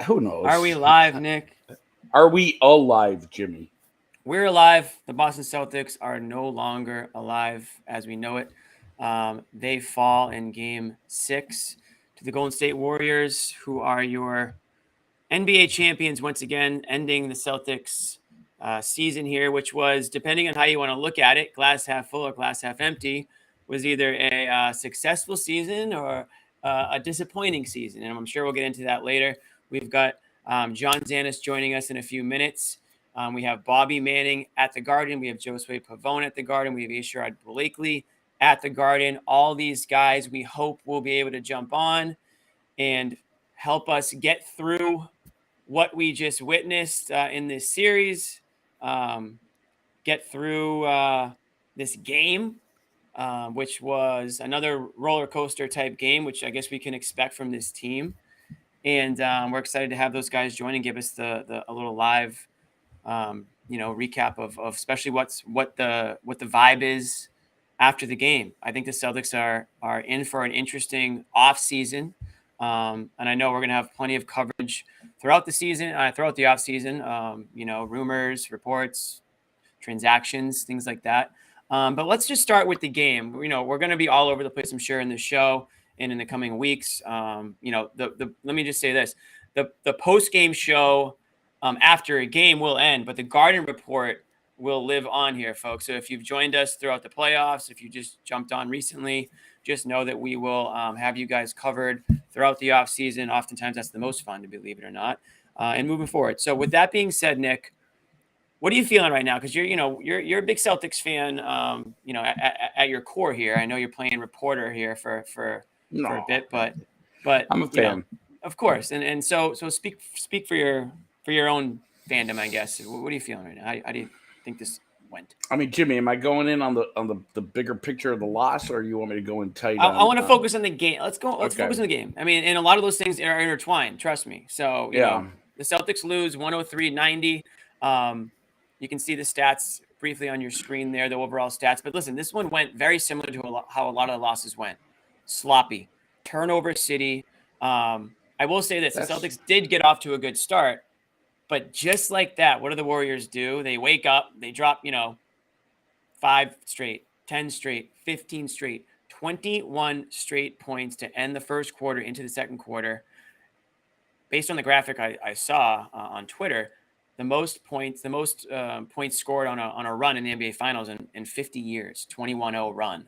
Who knows? Are we live, Nick? Are we alive, Jimmy? We're alive. The Boston Celtics are no longer alive as we know it. They fall in Game 6 to the Golden State Warriors, who are your NBA champions once again, ending the Celtics season here, which was, depending on how you want to look at it, glass half full or glass half empty, was either a successful season or a disappointing season. And I'm sure we'll get into that later. We've got John Zannis joining us in a few minutes. We have Bobby Manning at the Garden. We have Josue Pavone at the Garden. We have Asherrod Blakely at the Garden. All these guys we hope will be able to jump on and help us get through what we just witnessed in this series, get through this game, which was another roller coaster type game, which I guess we can expect from this team. And we're excited to have those guys join and give us a little live, recap of especially what the vibe is after the game. I think the Celtics are in for an interesting offseason. And I know we're going to have plenty of coverage throughout the season, throughout the offseason, rumors, reports, transactions, things like that. But let's just start with the game. We're going to be all over the place, I'm sure, in the show and in the coming weeks. Let me just say this. The post-game show after a game will end, but the Garden Report will live on here, folks. So if you've joined us throughout the playoffs, if you just jumped on recently, just know that we will have you guys covered throughout the offseason. Oftentimes that's the most fun, to believe it or not, and moving forward. So with that being said, Nick, what are you feeling right now? Because you're a big Celtics fan, at your core here. I know you're playing reporter here for a bit, but I'm a fan, of course. And so speak for your own fandom, I guess. What are you feeling right now? How do you think this went? I mean, Jimmy, am I going in on the bigger picture of the loss, or you want me to go in tight? I want to focus on the game. Let's focus on the game. I mean, and a lot of those things are intertwined. Trust me. So the Celtics lose 103-90. You can see the stats briefly on your screen there, the overall stats. But listen, this one went very similar to how a lot of the losses went. Sloppy, turnover city. I will say this: the Celtics did get off to a good start. But just like that, what do the Warriors do? They wake up, they drop, 5 straight, 10 straight, 15 straight, 21 straight points to end the first quarter into the second quarter. Based on the graphic I saw on Twitter, the most points scored on a run in the NBA Finals in 50 years, 21-0 run.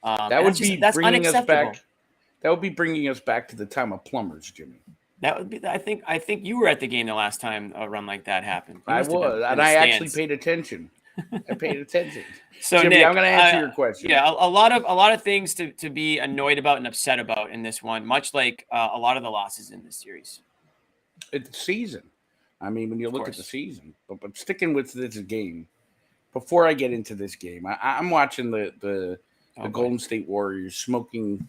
That's unacceptable. That would be bringing us back to the time of plumbers, Jimmy. That would be. I think you were at the game the last time a run like that happened. I was, and I actually paid attention. So, Jimmy, Nick, I'm going to answer your question. Yeah, a lot of things to be annoyed about and upset about in this one, much like a lot of the losses in this series. It's the season. I mean, when you look at the season, but sticking with this game, before I get into this game, I'm watching the Golden State Warriors smoking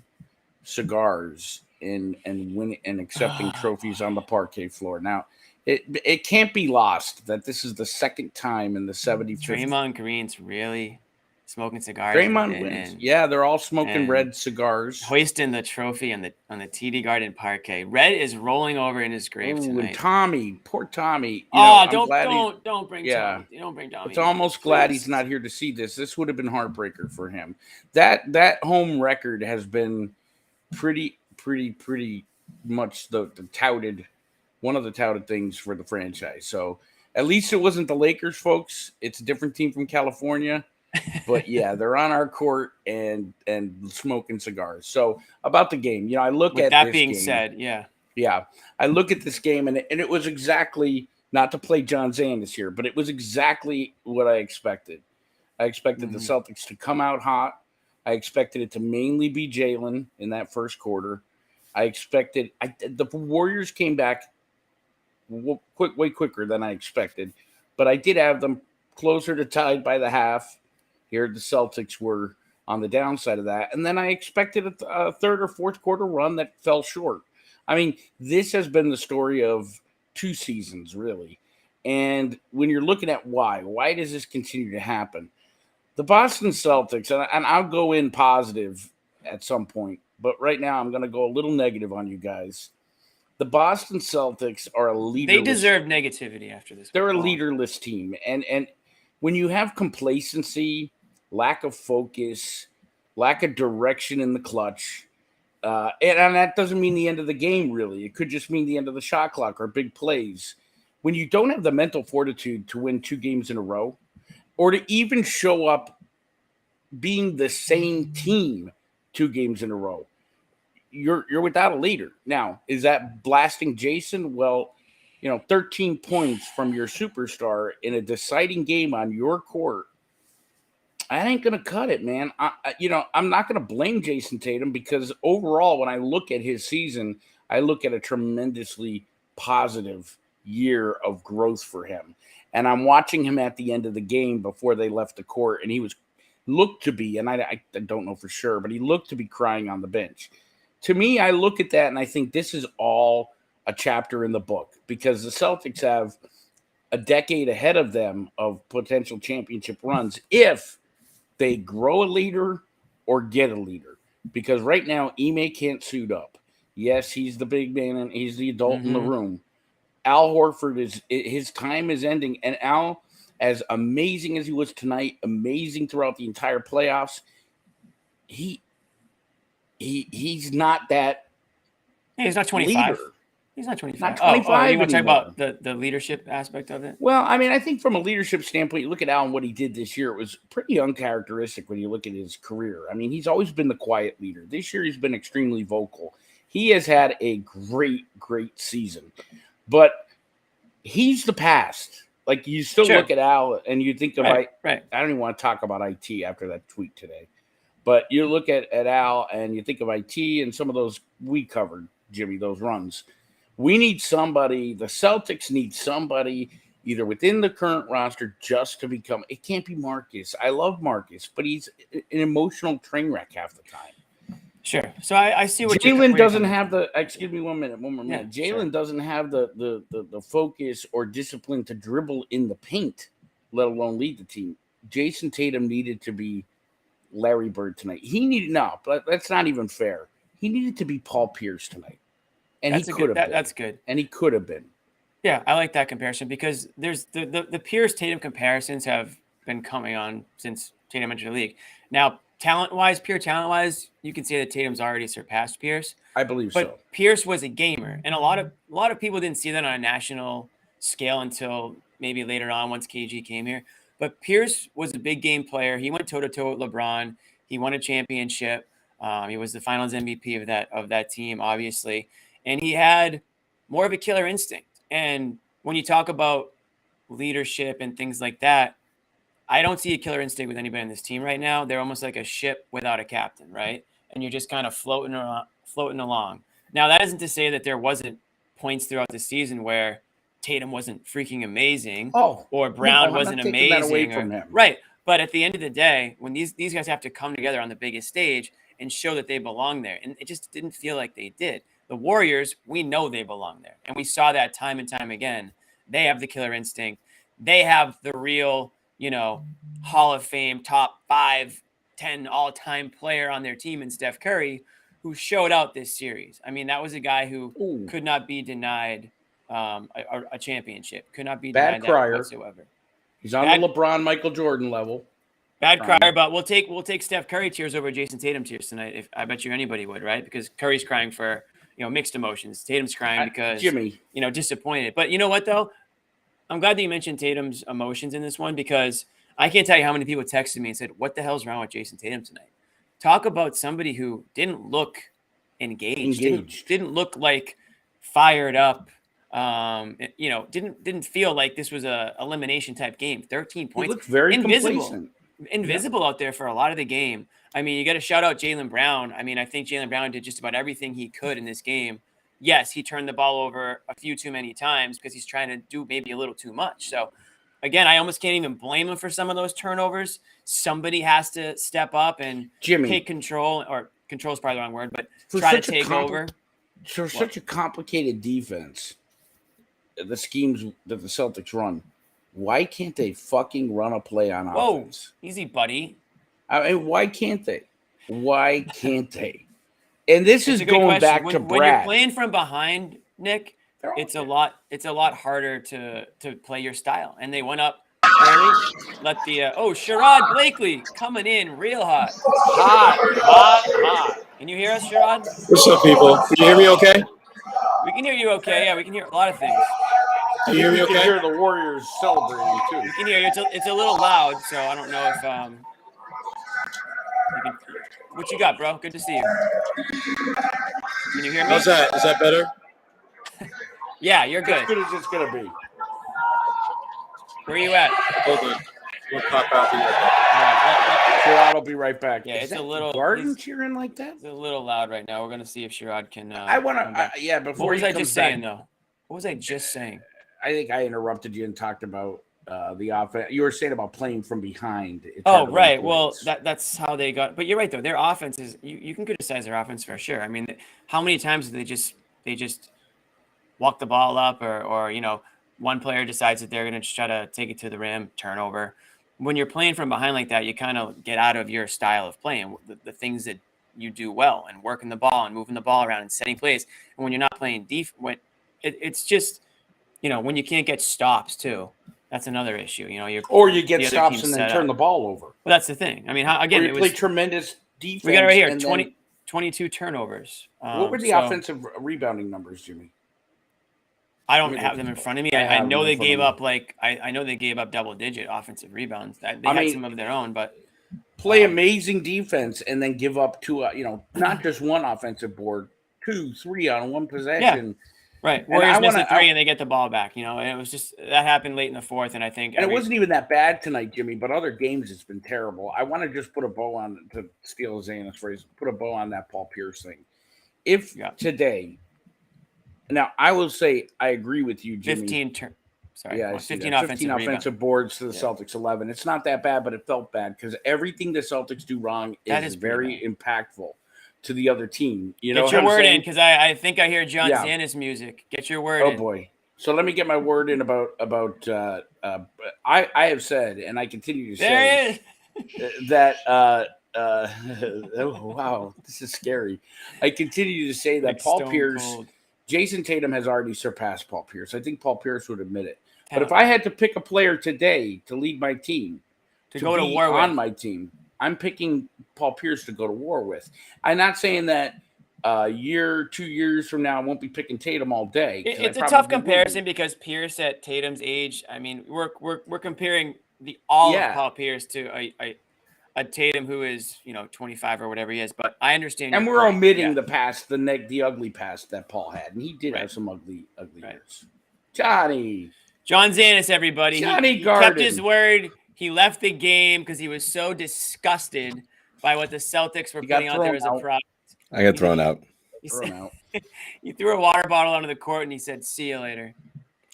cigars and winning and accepting trophies on the parquet floor. Now, it can't be lost that this is the second time in the 75th. Draymond Green's really smoking cigars. Draymond wins. Yeah, they're all smoking red cigars, hoisting the trophy on the TD Garden parquet. Red is rolling over in his grave tonight. And Tommy, poor Tommy. Don't bring Tommy. Don't bring Tommy. It's almost glad he's not here to see this. This would have been heartbreaker for him. That home record has been pretty much the touted, one of the touted things for the franchise. So at least it wasn't the Lakers, folks. It's a different team from California. But yeah, they're on our court and smoking cigars. So about the game, I look at that being said, I look at this game and it was exactly, not to play John Zannis here, but it was exactly what I expected. I expected the Celtics to come out hot. I expected it to mainly be Jalen in that first quarter. I expected the Warriors came back way quicker than I expected, but I did have them closer to tied by the half. Here, the Celtics were on the downside of that. And then I expected a third or fourth quarter run that fell short. I mean, this has been the story of 2 seasons, really. And when you're looking at why does this continue to happen? The Boston Celtics, and I'll go in positive at some point, but right now I'm going to go a little negative on you guys. The Boston Celtics are a leaderless. They deserve negativity after this. They're a leaderless team, and when you have complacency, lack of focus, lack of direction in the clutch, and that doesn't mean the end of the game. Really, it could just mean the end of the shot clock or big plays. When you don't have the mental fortitude to win 2 games in a row, or to even show up being the same team 2 games in a row, you're without a leader. Now, is that blasting Jason? Well, 13 points from your superstar in a deciding game on your court, I ain't gonna cut it, man. I'm not gonna blame Jason Tatum, because overall, when I look at his season, I look at a tremendously positive year of growth for him. And I'm watching him at the end of the game before they left the court, and he looked to be, and I don't know for sure, but he looked to be crying on the bench. To me, I look at that and I think this is all a chapter in the book, because the Celtics have a decade ahead of them of potential championship runs if they grow a leader or get a leader. Because right now, Ime can't suit up. Yes, he's the big man and he's the adult in the room. Al Horford, his time is ending, and Al, as amazing as he was tonight, amazing throughout the entire playoffs, he's not that. Hey, he's not 25. Leader. He's not 25. Not 25 you want to talk anymore. about the leadership aspect of it? Well, I mean, I think from a leadership standpoint, you look at Al and what he did this year, it was pretty uncharacteristic when you look at his career. I mean, he's always been the quiet leader. This year, he's been extremely vocal. He has had a great, great season. But he's the past. Like, you still look at Al and you think of right. I don't even want to talk about IT after that tweet today. But you look at Al and you think of IT and some of those we covered, Jimmy, those runs. We need somebody, the Celtics need somebody either within the current roster just to become, it can't be Marcus. I love Marcus, but he's an emotional train wreck half the time. Sure. So I see what Jalen doesn't have the, excuse me one more minute. Yeah, Jalen doesn't have the focus or discipline to dribble in the paint, let alone lead the team. Jason Tatum needed to be Larry Bird tonight. But that's not even fair. He needed to be Paul Pierce tonight. And he could have been. That's good. And he could have been. Yeah, I like that comparison, because there's the Pierce Tatum comparisons have been coming on since Tatum entered the league. Now, pure talent wise, you can say that Tatum's already surpassed Pierce. I believe but so. But Pierce was a gamer, and a lot of people didn't see that on a national scale until maybe later on once KG came here. But Pierce was a big game player. He went toe to toe with LeBron. He won a championship. He was the Finals MVP of that team, obviously. And he had more of a killer instinct. And when you talk about leadership and things like that, I don't see a killer instinct with anybody on this team right now. They're almost like a ship without a captain, right? And you're just kind of floating along. Now, that isn't to say that there wasn't points throughout the season where Tatum wasn't freaking amazing, or Brown wasn't amazing. That away from him. Right. But at the end of the day, when these guys have to come together on the biggest stage and show that they belong there, and it just didn't feel like they did. The Warriors, we know they belong there. And we saw that time and time again. They have the killer instinct. They have the real, Hall of Fame, top 5, 10 all-time player on their team in Steph Curry, who showed out this series. I mean, that was a guy who could not be denied a championship. Could not be denied that whatsoever. He's on the LeBron, Michael Jordan level. Bad crier, but we'll take Steph Curry tears over Jason Tatum tears tonight. I bet you anybody would, right? Because Curry's crying for mixed emotions. Tatum's crying because Jimmy, disappointed. But you know what though? I'm glad that you mentioned Tatum's emotions in this one, because I can't tell you how many people texted me and said, "What the hell's wrong with Jason Tatum tonight?" Talk about somebody who didn't look engaged. Didn't look like fired up. Didn't feel like this was a elimination type game. 13 points. He looked very invisible out there for a lot of the game. I mean, you got to shout out Jaylen Brown. I mean, I think Jaylen Brown did just about everything he could in this game. Yes, he turned the ball over a few too many times because he's trying to do maybe a little too much. So, again, I almost can't even blame him for some of those turnovers. Somebody has to step up and take control, or control is probably the wrong word, but try to take over. For such a complicated defense, the schemes that the Celtics run, why can't they fucking run a play on offense? Whoa, easy, buddy. I mean, why can't they? Why can't they? And this is going back to Brad. When you're playing from behind Nick, They're all it's a good. lot. It's a lot harder to play your style, and they went up early. Let the Sherrod Blakely coming in real hot. Hot. Can you hear us, Sherrod? What's up, people? Can you hear me okay? We can hear you okay. Yeah, we can hear a lot of things. I Can you think hear me we can okay? hear the Warriors celebrating too. We can hear you. It's a little loud, so I don't know if you can. What you got, bro? Good to see you. Can you hear me? How's that? Is that better? Yeah, you're As good. good as it's gonna be. Where are you at? Hold on. We'll pop out the All right. Sherrod will be right back. Yeah, Is it's that a little. garden It's cheering like that. a little loud right now. We're gonna see if Sherrod can. I want come back. to. Yeah, before What was he I comes just saying back, though? What was I just saying? I think I interrupted you and talked about the offense. You were saying about playing from behind. It's Oh, hard to win right. Well, points. that's how they got. But you're right though. Their offense is. You can criticize their offense for sure. I mean, how many times do they just walk the ball up, or one player decides that they're going to just try to take it to the rim, turnover. When you're playing from behind like that, you kind of get out of your style of playing, the things that you do well, and working the ball and moving the ball around and setting plays. And when you're not playing it's just, when you can't get stops too, that's another issue. Or you get the other stops team's and then set turn up. the ball over. Well, that's the thing. I mean, again, Or you it play was tremendous defense. we got it right here, and 22 turnovers. What were the offensive rebounding numbers, Jimmy? I don't have them in front of me. I I have know them they in front gave of me. up I know they gave up double-digit offensive rebounds. They had some of their own, but Play amazing defense and then give up two. Not just one offensive board, 2, 3 on one possession. right. And Warriors I miss wanna- a three and they get the ball back. And it was just that happened late in the fourth, and I think And it wasn't even that bad tonight, Jimmy. But other games, it's been terrible. I want to just put a bow on, to steal Zannis' phrase, put a bow on that Paul Pierce thing. If today, now I will say I agree with you, Jimmy. 15 15 offensive offensive boards to the Celtics 11. It's not that bad, but it felt bad because everything the Celtics do wrong is very impactful to the other team. Get your word in, because I think I hear John Zannis music. Get your word in. Oh boy! So let me get my word in about. I have said, and I continue to say that. Oh wow, this is scary. I continue to say that Paul Pierce. Jason Tatum has already surpassed Paul Pierce. I think Paul Pierce would admit it. But if I had to pick a player today to lead my team, to go to war with, on my team, I'm picking Paul Pierce to go to war with. I'm not saying that a year, 2 years from now, I won't be picking Tatum all day. It's a tough comparison because Pierce at Tatum's age. I mean, we're comparing of Paul Pierce to a Tatum who is 25 or whatever he is. But I understand. And we're omitting the past, the ugly past that Paul had, and he did have some ugly years. John Zannis, everybody. He kept his word. He left the game because he was so disgusted by what the Celtics were putting out there as a product. I got thrown out. He threw a water bottle onto the court and he said, "See you later."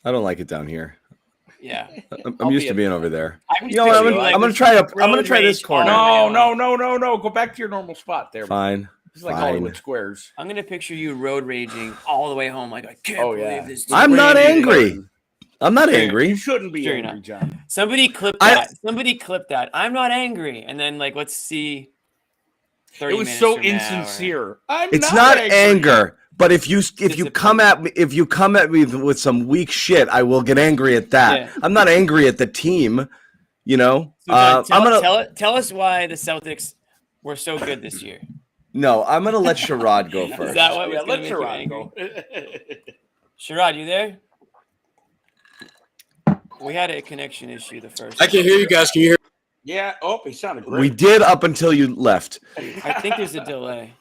I don't like it down here. Yeah, I'm used to being over there. I'm gonna try this corner. No. Go back to your normal spot there. Fine. It's like Hollywood Squares. I'm gonna picture you road raging all the way home. Like, I can't believe this. I'm not angry. I'm not angry. You shouldn't be angry, John. Somebody clip that. Somebody clip that. I'm not angry. And then let's see. 30 it was so insincere. It's not anger. But if you come at me with some weak shit, I will get angry at that. Yeah. I'm not angry at the team, So tell us why the Celtics were so good this year. No, I'm gonna let Sherrod go first. Is that what was let Sherrod go? Sherrod, you there? We had a connection issue the first. I can hear you guys. Can you hear? Yeah. Oh, he sounded great. We did up until you left. I think there's a delay.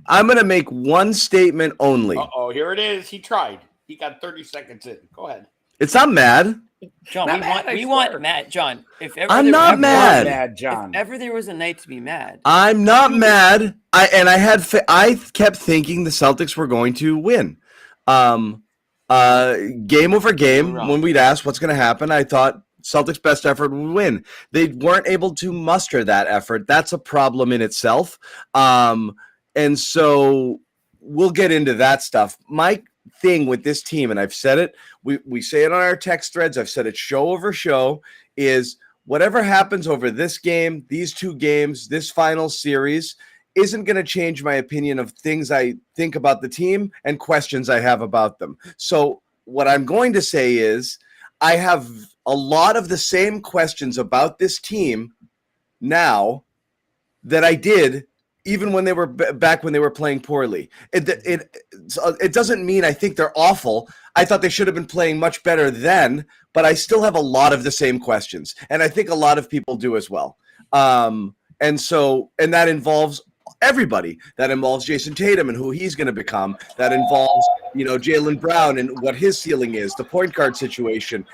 I'm going to make one statement only. Uh-oh, here it is. He tried. He got 30 seconds in. Go ahead. It's not mad. John, we want Matt. John, I'm not mad. John. If ever there was a night to be mad. I'm not mad. I kept thinking the Celtics were going to win. Game over game, when we'd ask what's going to happen, I thought Celtics' best effort would win. They weren't able to muster that effort. That's a problem in itself. And so we'll get into that stuff. My thing with this team, and I've said it, we say it on our text threads, I've said it show over show, is whatever happens over this game, these two games, this final series, isn't going to change my opinion of things I think about the team and questions I have about them. So what I'm going to say is I have a lot of the same questions about this team now that I did even when they were back when they were playing poorly. It doesn't mean I think they're awful. I thought they should have been playing much better then, but I still have a lot of the same questions, and I think a lot of people do as well. And that involves everybody. That involves Jason Tatum and who he's going to become. That involves, Jaylen Brown and what his ceiling is, the point guard situation,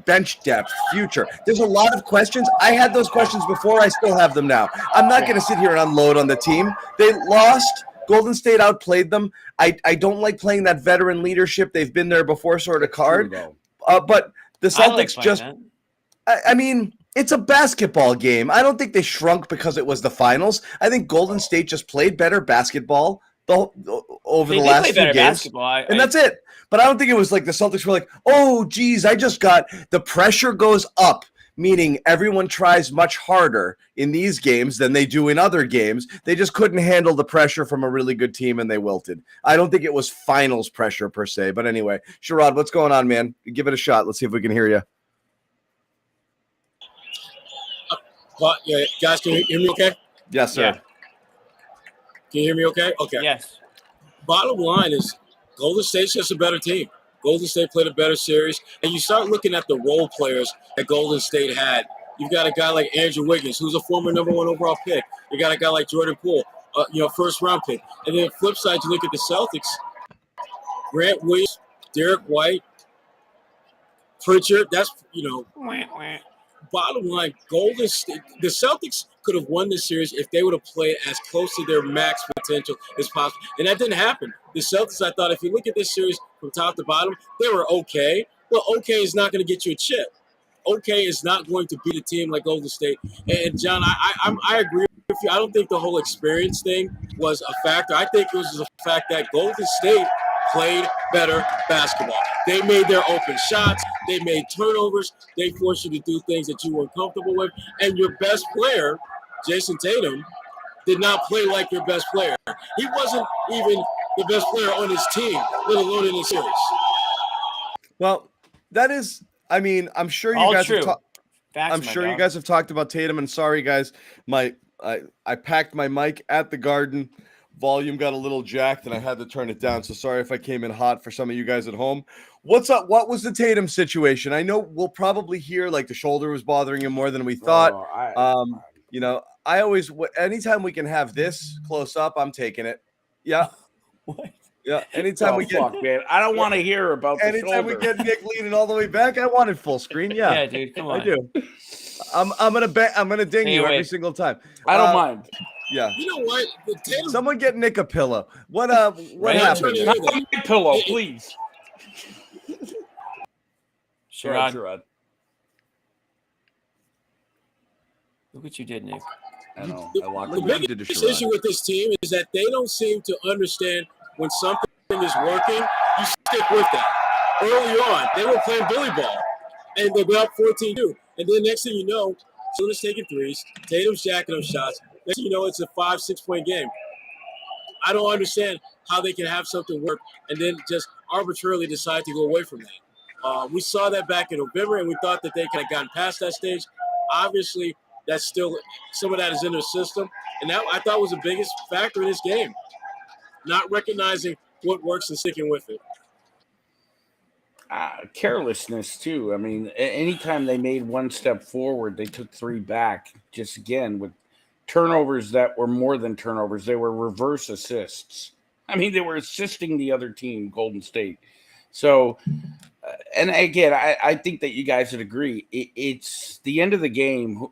bench depth, future. There's a lot of questions. I had those questions before. I still have them now. I'm not going to sit here and unload on the team. They lost. Golden State outplayed them. I don't like playing that veteran leadership. They've been there before sort of card. But the Celtics I mean, it's a basketball game. I don't think they shrunk because it was the finals. I think Golden State just played better basketball over the last few games. And that's it. But I don't think it was like the Celtics were like, oh, geez, the pressure goes up, meaning everyone tries much harder in these games than they do in other games. They just couldn't handle the pressure from a really good team, and they wilted. I don't think it was finals pressure per se. But anyway, Sherrod, what's going on, man? Give it a shot. Let's see if we can hear you. Yeah, guys, can you hear me okay? Yes, sir. Yeah. Can you hear me okay? Okay. Yes. Bottom line is Golden State's just a better team. Golden State played a better series. And you start looking at the role players that Golden State had. You've got a guy like Andrew Wiggins, who's a former number 1 overall pick. You got a guy like Jordan Poole, first round pick. And then flip side, you look at the Celtics, Grant Williams, Derek White, Pritchard. That's, bottom line, Golden State, the Celtics could have won this series if they would have played as close to their max potential as possible. And that didn't happen. The Celtics, I thought, if you look at this series from top to bottom, they were okay. Well, okay is not going to get you a chip. Okay is not going to beat a team like Golden State. And, John, I agree with you. I don't think the whole experience thing was a factor. I think it was the fact that Golden State played better basketball. They made their open shots. They made turnovers. They forced you to do things that you weren't comfortable with. And your best player, Jason Tatum, did not play like your best player. He wasn't even the best player on his team, let alone in the series. Well, that is, I'm sure you guys have you guys have talked about Tatum, and sorry guys, I packed my mic at the Garden. Volume got a little jacked and I had to turn it down. So sorry if I came in hot for some of you guys at home. What's up? What was the Tatum situation? I know we'll probably hear like the shoulder was bothering him more than we thought. I always, anytime we can have this close up, I'm taking it. Yeah. What? Yeah. Anytime we get, man, I don't want to hear about the anytime shoulder. we get Nick leaning all the way back, I want it full screen. Yeah. Yeah, dude. Come on. I do. I'm gonna ding you every single time. I don't mind. Yeah. You know what? Someone get Nick a pillow. What happened? Not my pillow, please. Sherrod. Look what you did, Nick. I know. The biggest issue with this team is that they don't seem to understand when something is working, you stick with that. Early on, they were playing bully ball, and they were up 14-2. And then next thing you know, Zannis taking threes, Tatum's jacking up shots. Next thing you know, it's a 5-6 point game. I don't understand how they can have something work and then just arbitrarily decide to go away from that. We saw that back in November, and we thought that they could have gotten past that stage. Obviously, that's still some of that is in their system, and that I thought was the biggest factor in this game. Not recognizing what works and sticking with it. Carelessness too. I mean, anytime they made one step forward, they took 3 back. Just again with turnovers that were more than turnovers, they were reverse assists. I mean, they were assisting the other team, Golden State. So, and again, I think that you guys would agree. It's the end of the game,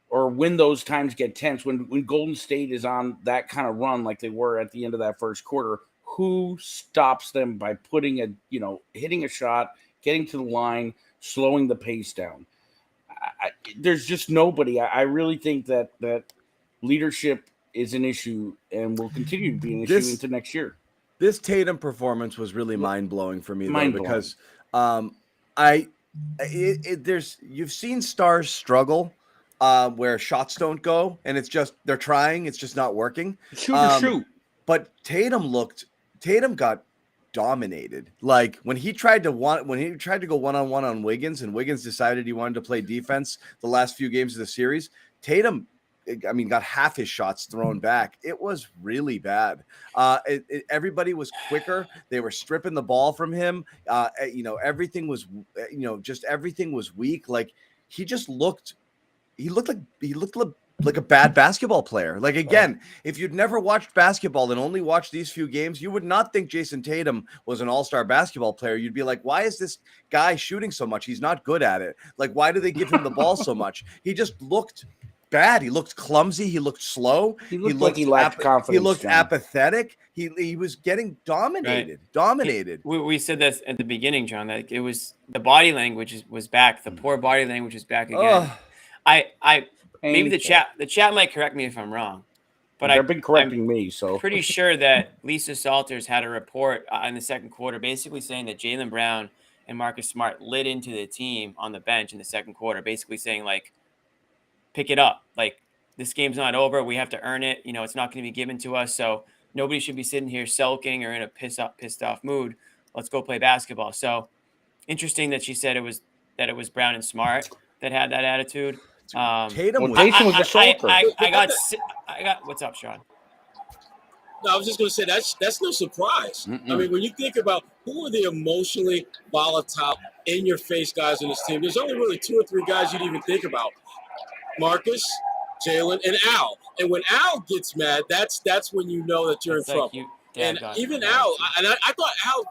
or when those times get tense, when Golden State is on that kind of run like they were at the end of that first quarter. Who stops them by putting hitting a shot, getting to the line, slowing the pace down? There's just nobody. I really think that leadership is an issue and will continue to be an issue into next year. This Tatum performance was really mind-blowing for me, though, because you've seen stars struggle, where shots don't go, and it's just they're trying, it's just not working. Shoot. But Tatum got dominated. Like when he tried to go one-on-one on Wiggins, and Wiggins decided he wanted to play defense the last few games of the series, Tatum, I mean, got half his shots thrown back. It was really bad. Everybody was quicker. They were stripping the ball from him. Everything was, everything was weak. Like he looked like a bad basketball player. Like, again, if you'd never watched basketball and only watched these few games, you would not think Jason Tatum was an all-star basketball player. You'd be like, why is this guy shooting so much? He's not good at it. Like, why do they give him the ball so much? He just looked bad. He looked clumsy. He looked slow. He looked like he lacked confidence. He looked apathetic. He was getting dominated. Right. Dominated. We said this at the beginning, John, that it was the body language was back. The poor body language is back again. I maybe the chat might correct me if I'm wrong, but they've been correcting me. So pretty sure that Lisa Salters had a report in the second quarter, basically saying that Jaylen Brown and Marcus Smart lit into the team on the bench in the second quarter, basically saying like, pick it up. Like this game's not over. We have to earn it. It's not going to be given to us. So nobody should be sitting here sulking or in a pissed off mood. Let's go play basketball. So interesting that she said it was Brown and Smart that had that attitude. Tatum was a sulker. I got. What's up, Sean? No, I was just going to say that's no surprise. Mm-mm. I mean, when you think about who are the emotionally volatile, in-your-face guys on this team, there's only really 2 or 3 guys you'd even think about: Marcus, Jaylen, and Al. And when Al gets mad, that's when you know that you're in trouble. And even Al, and I thought Al,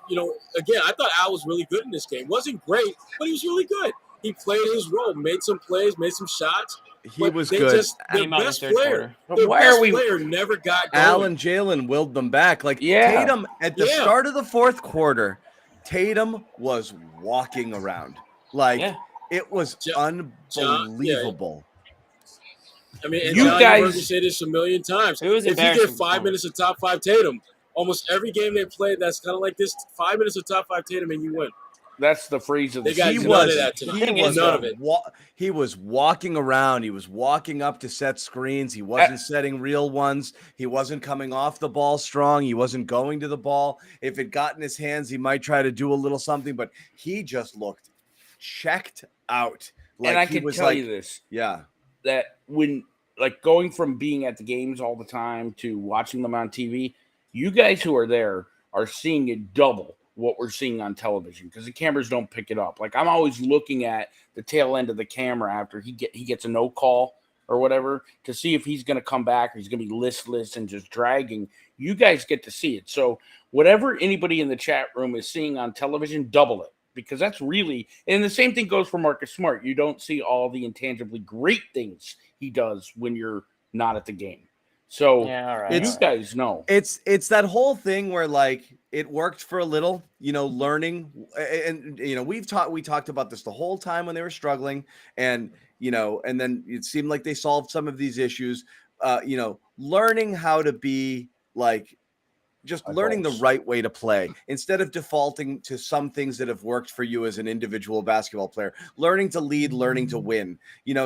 I thought Al was really good in this game. Wasn't great, but he was really good. He played his role, made some plays, made some shots. He was good. Their best player never got going. Al and Jaylen willed them back. Like Tatum at the start of the fourth quarter, Tatum was walking around. Like it was unbelievable. I mean, and you John, guys you've heard me say this a million times. It was if you get 5 minutes of top 5 Tatum, almost every game they played, that's kind of like this: 5 minutes of top 5 Tatum, and you win. That's the phrase of the season. He was walking around. He was walking up to set screens. He wasn't setting real ones. He wasn't coming off the ball strong. He wasn't going to the ball. If it got in his hands, he might try to do a little something, but he just looked checked out. Like, and I can tell you this. Yeah. That when going from being at the games all the time to watching them on TV, you guys who are there are seeing it double what we're seeing on television because the cameras don't pick it up. Like I'm always looking at the tail end of the camera after he gets a no call or whatever to see if he's going to come back or he's going to be listless and just dragging. You guys get to see it. So whatever anybody in the chat room is seeing on television, double it because that's really – and the same thing goes for Marcus Smart. You don't see all the intangibly great things he does when you're not at the game. So you guys know. It's that whole thing where it worked for a little, learning. And we talked about this the whole time when they were struggling and then it seemed like they solved some of these issues, learning how to be just learning the right way to play instead of defaulting to some things that have worked for you as an individual basketball player, learning to lead, learning to win.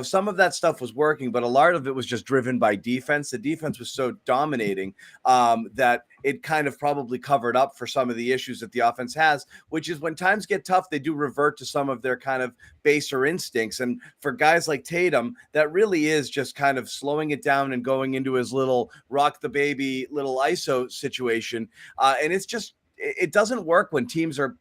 Some of that stuff was working, but a lot of it was just driven by defense. The defense was so dominating that it kind of probably covered up for some of the issues that the offense has, which is when times get tough, they do revert to some of their kind of baser instincts. And for guys like Tatum, that really is just kind of slowing it down and going into his little rock the baby, little ISO situation. And it's just, it doesn't work when teams are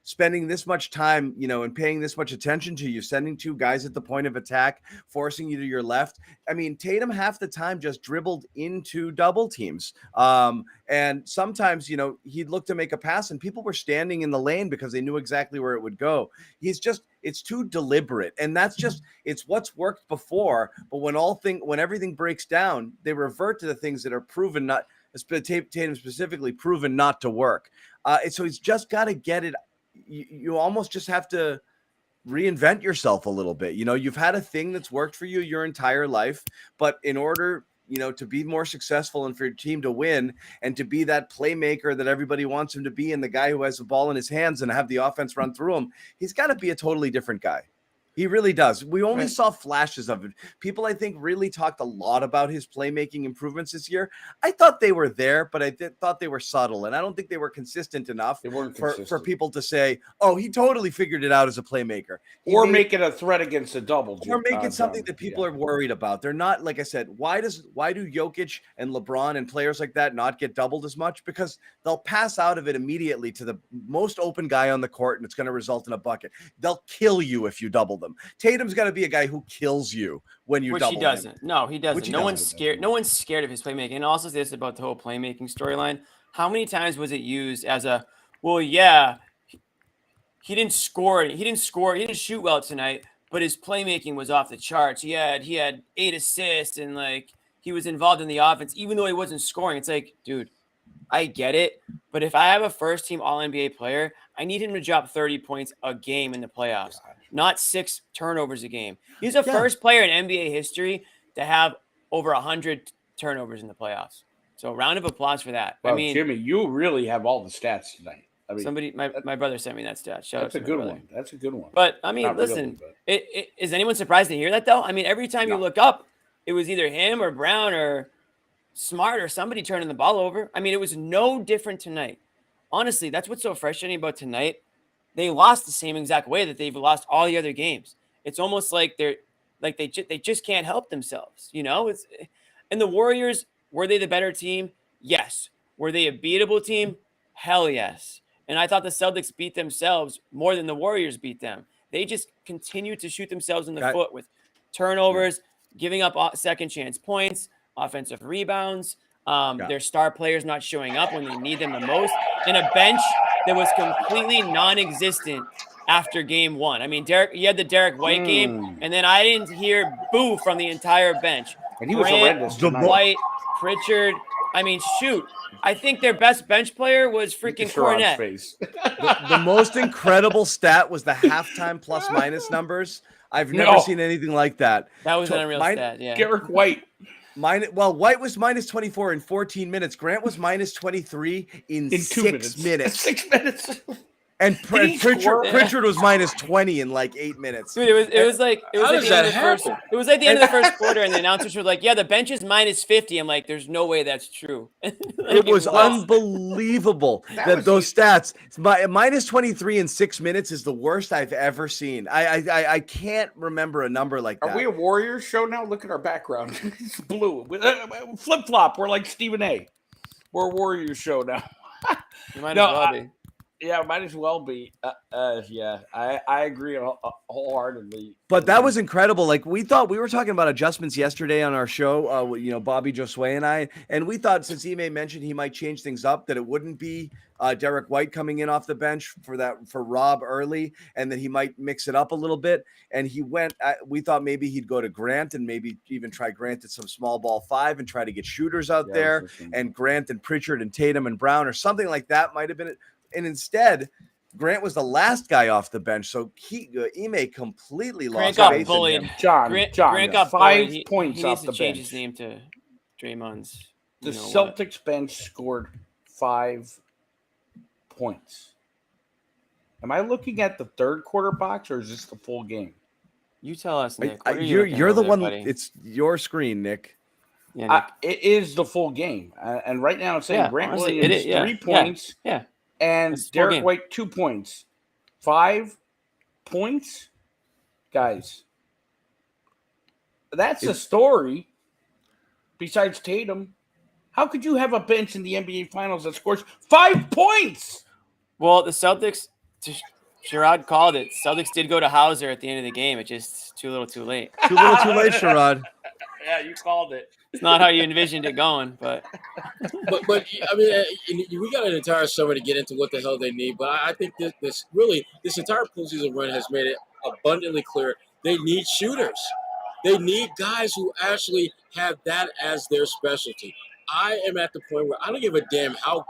spending this much time, and paying this much attention to you, sending 2 guys at the point of attack, forcing you to your left. I mean, Tatum half the time just dribbled into double teams. And sometimes, he'd look to make a pass and people were standing in the lane because they knew exactly where it would go. It's too deliberate. And that's just, it's what's worked before. But when everything breaks down, they revert to the things that are proven not, Tatum specifically proven not to work. So he's just got to get it. You almost just have to reinvent yourself a little bit. You've had a thing that's worked for you your entire life, but in order, to be more successful and for your team to win and to be that playmaker that everybody wants him to be and the guy who has the ball in his hands and have the offense run through him, he's got to be a totally different guy. He really does. We only saw flashes of it. People, I think, really talked a lot about his playmaking improvements this year. I thought they were there, but I thought they were subtle, and I don't think they were consistent enough for people to say, "Oh, he totally figured it out as a playmaker," make it a threat against a double, or make it something that people are worried about. They're not, like I said. Why do Jokic and LeBron and players like that not get doubled as much? Because they'll pass out of it immediately to the most open guy on the court, and it's going to result in a bucket. They'll kill you if you double them. Tatum's got to be a guy who kills you when you double him. Which he doesn't. No, he doesn't. No one's scared. No one's scared of his playmaking. And also this about the whole playmaking storyline. How many times was it used as a, well, yeah, he didn't score. He didn't shoot well tonight, but his playmaking was off the charts. He had 8 assists and like he was involved in the offense, even though he wasn't scoring. It's like, dude, I get it, but if I have a first-team All-NBA player, I need him to drop 30 points a game in the playoffs, not 6 turnovers a game. He's the first player in NBA history to have over 100 turnovers in the playoffs. So round of applause for that. Well, I mean, Jimmy, you really have all the stats tonight. I mean, my brother sent me that stat. That's a good one. That's a good one. But I mean, listen, is anyone surprised to hear that though? I mean, every time you look up, it was either him or Brown or Smart or somebody turning the ball over. I mean, it was no different tonight. Honestly, that's what's so frustrating about tonight. They lost the same exact way that they've lost all the other games. It's almost like they just can't help themselves, you know? And the Warriors, were they the better team? Yes. Were they a beatable team? Hell yes. And I thought the Celtics beat themselves more than the Warriors beat them. They just continued to shoot themselves in the foot with turnovers, giving up second chance points, offensive rebounds, their star players not showing up when they need them the most, and a bench that was completely non-existent after game 1. I mean, you had the Derek White game, and then I didn't hear boo from the entire bench. And he was horrendous tonight. White, Pritchard. I mean, shoot. I think their best bench player was freaking Cornette. The most incredible stat was the halftime plus-minus numbers. I've never seen anything like that. That was an unreal stat, yeah. Derek White. White was minus 24 in 14 minutes. Grant was minus 23 in 6 minutes. 6 minutes. And Pritchard was minus 20 in like 8 minutes. Dude, it was like the end of the first quarter, and the announcers were like, "Yeah, the bench is minus 50." I'm like, "There's no way that's true." It was unbelievable that those stats. Minus 23 in 6 minutes is the worst I've ever seen. I can't remember a number like that. Are we a Warriors show now? Look at our background. It's blue. Flip flop. We're like Stephen A. We're a Warriors show now. You might as well be. Yeah, might as well be. I agree wholeheartedly. But that was incredible. Like we were talking about adjustments yesterday on our show. Bobby Josue and I, and we thought since Ime mentioned he might change things up, that it wouldn't be Derek White coming in off the bench for Rob early, and that he might mix it up a little bit. And he went. We thought maybe he'd go to Grant and maybe even try Grant at some small ball 5 and try to get shooters out there, and Grant and Pritchard and Tatum and Brown or something like that might have been it. And instead, Grant was the last guy off the bench, so Ime completely lost. Grant got bullied. John Grant got 5 bullied. points off the bench. He needs to change his name to Draymond's. The Celtics bench scored 5 points. Am I looking at the third quarter box, or is this the full game? You tell us, Nick. You're the one. Buddy? It's your screen, Nick. Yeah, Nick. It is the full game, and right now it's saying Grant honestly, Williams 3 points. Yeah. And Derek White 2 points. 5 points? Guys, that's a story besides Tatum. How could you have a bench in the NBA Finals that scores 5 points? Well, the Celtics, Sherrod called it. Celtics did go to Hauser at the end of the game. It's just too little too late. Too little too late, Sherrod. Yeah, you called it. It's not how you envisioned it going, but I mean, we got an entire summer to get into what the hell they need. But I think this entire postseason run has made it abundantly clear they need shooters. They need guys who actually have that as their specialty. I am at the point where I don't give a damn how